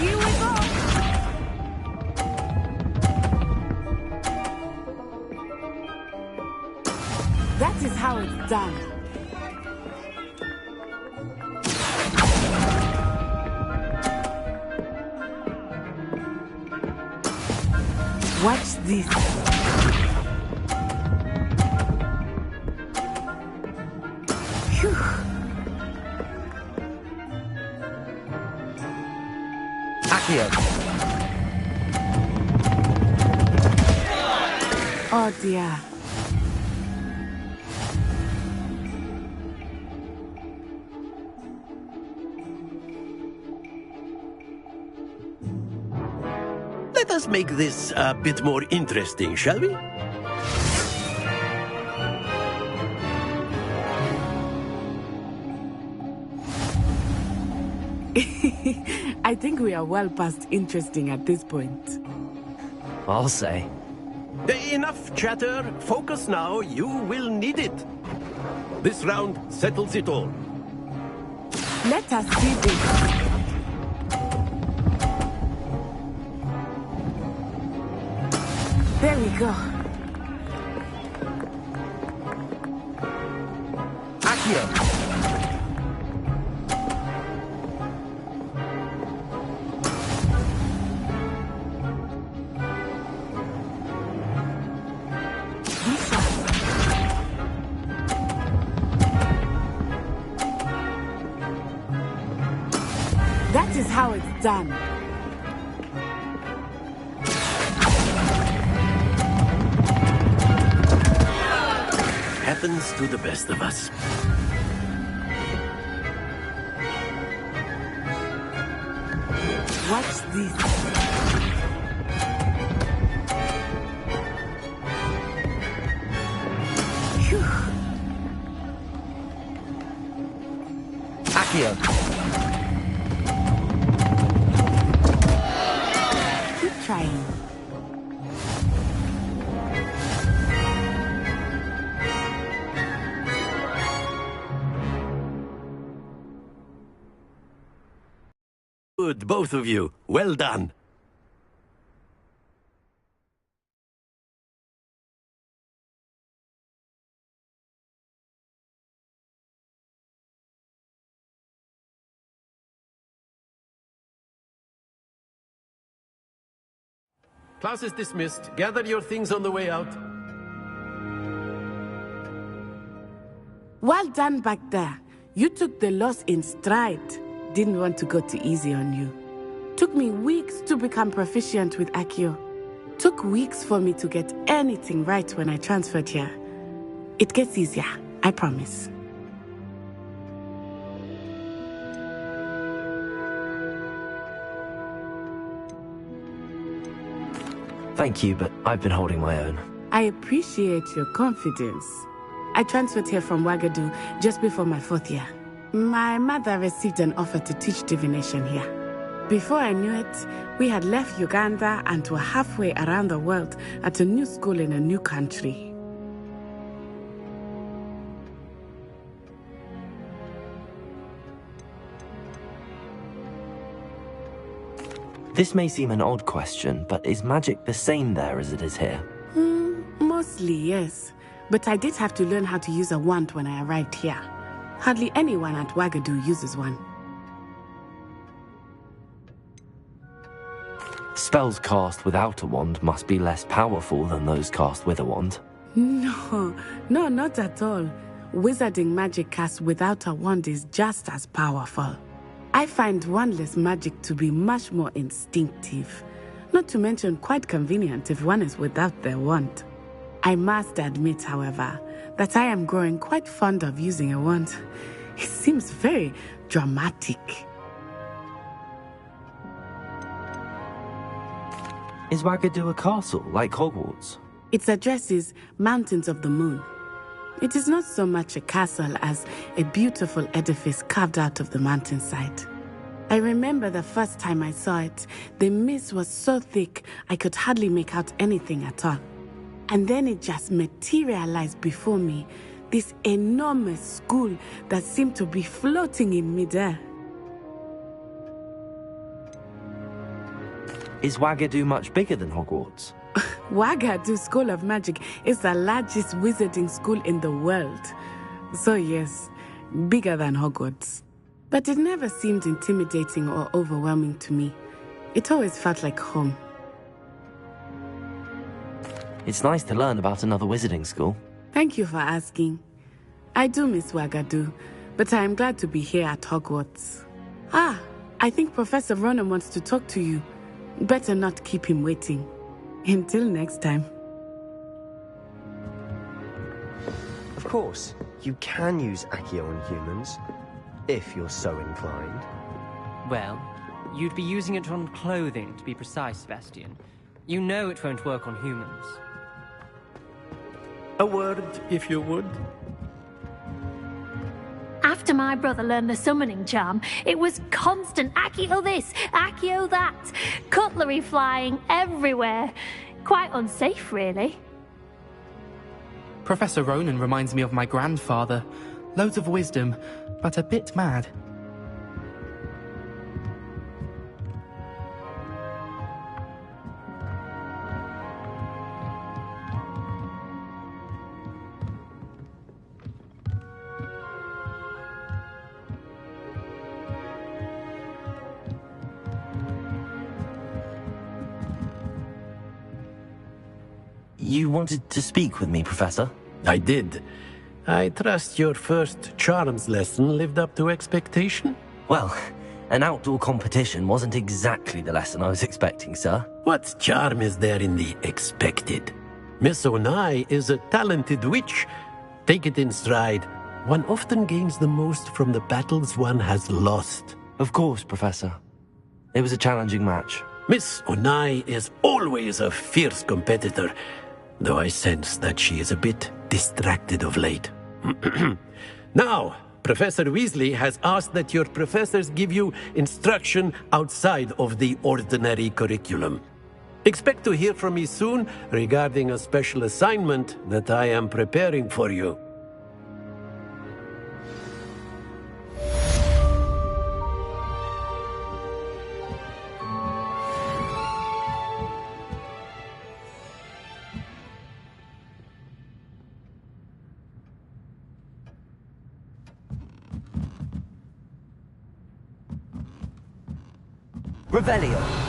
[SPEAKER 21] Here we go!
[SPEAKER 18] That is how it's done. Watch this. Phew.
[SPEAKER 20] Accio.
[SPEAKER 18] Oh dear.
[SPEAKER 12] Let us make this a bit more interesting, shall we?
[SPEAKER 18] I think we are well past interesting at this point.
[SPEAKER 2] I'll say.
[SPEAKER 12] Enough chatter. Focus now. You will need it. This round settles it all.
[SPEAKER 18] Let us see this. There we go.
[SPEAKER 20] Accio.
[SPEAKER 18] That is how it's done.
[SPEAKER 12] Happens to the best of us.
[SPEAKER 18] Watch this. Phew.
[SPEAKER 20] Accio.
[SPEAKER 18] Keep trying.
[SPEAKER 12] Good, both of you. Well done. Class is dismissed. Gather your things on the way out.
[SPEAKER 18] Well done back there. You took the loss in stride. Didn't want to go too easy on you. Took me weeks to become proficient with Accio. Took weeks for me to get anything right when I transferred here. It gets easier, I promise.
[SPEAKER 2] Thank you, but I've been holding my own.
[SPEAKER 18] I appreciate your confidence. I transferred here from Wagadu just before my 4th year. My mother received an offer to teach divination here. Before I knew it, we had left Uganda and were halfway around the world at a new school in a new country.
[SPEAKER 2] This may seem an odd question, but is magic the same there as it is here?
[SPEAKER 18] Mostly, yes. But I did have to learn how to use a wand when I arrived here. Hardly anyone at Wagadu uses one.
[SPEAKER 2] Spells cast without a wand must be less powerful than those cast with a wand.
[SPEAKER 18] No, not at all. Wizarding magic cast without a wand is just as powerful. I find wandless magic to be much more instinctive. Not to mention quite convenient if one is without their wand. I must admit, however, that I am growing quite fond of using a wand. It seems very dramatic.
[SPEAKER 2] Is Wagadu a castle, like Hogwarts?
[SPEAKER 18] Its address is Mountains of the Moon. It is not so much a castle as a beautiful edifice carved out of the mountainside. I remember the first time I saw it, the mist was so thick I could hardly make out anything at all. And then it just materialized before me, this enormous school that seemed to be floating in midair.
[SPEAKER 2] Is Wagadu much bigger than Hogwarts?
[SPEAKER 18] Wagadu School of Magic is the largest wizarding school in the world. So yes, bigger than Hogwarts. But it never seemed intimidating or overwhelming to me. It always felt like home.
[SPEAKER 2] It's nice to learn about another wizarding school.
[SPEAKER 18] Thank you for asking. I do miss Wagadu, but I am glad to be here at Hogwarts. I think Professor Ronan wants to talk to you. Better not keep him waiting. Until next time.
[SPEAKER 22] Of course, you can use Accio on humans, if you're so inclined.
[SPEAKER 13] Well, you'd be using it on clothing, to be precise, Sebastian. You know it won't work on humans.
[SPEAKER 12] A word, if you would.
[SPEAKER 8] After my brother learned the summoning charm, it was constant Accio this, Accio that. Cutlery flying everywhere. Quite unsafe, really.
[SPEAKER 13] Professor Ronan reminds me of my grandfather. Loads of wisdom, but a bit mad.
[SPEAKER 2] You wanted to speak with me, Professor?
[SPEAKER 12] I did. I trust your first charms lesson lived up to expectation?
[SPEAKER 2] Well, an outdoor competition wasn't exactly the lesson I was expecting, sir.
[SPEAKER 12] What charm is there in the expected? Miss Onai is a talented witch. Take it in stride. One often gains the most from the battles one has lost.
[SPEAKER 2] Of course, Professor. It was a challenging match.
[SPEAKER 12] Miss Onai is always a fierce competitor, though I sense that she is a bit distracted of late. Now, Professor Weasley has asked that your professors give you instruction outside of the ordinary curriculum. Expect to hear from me soon regarding a special assignment that I am preparing for you.
[SPEAKER 2] Revelio.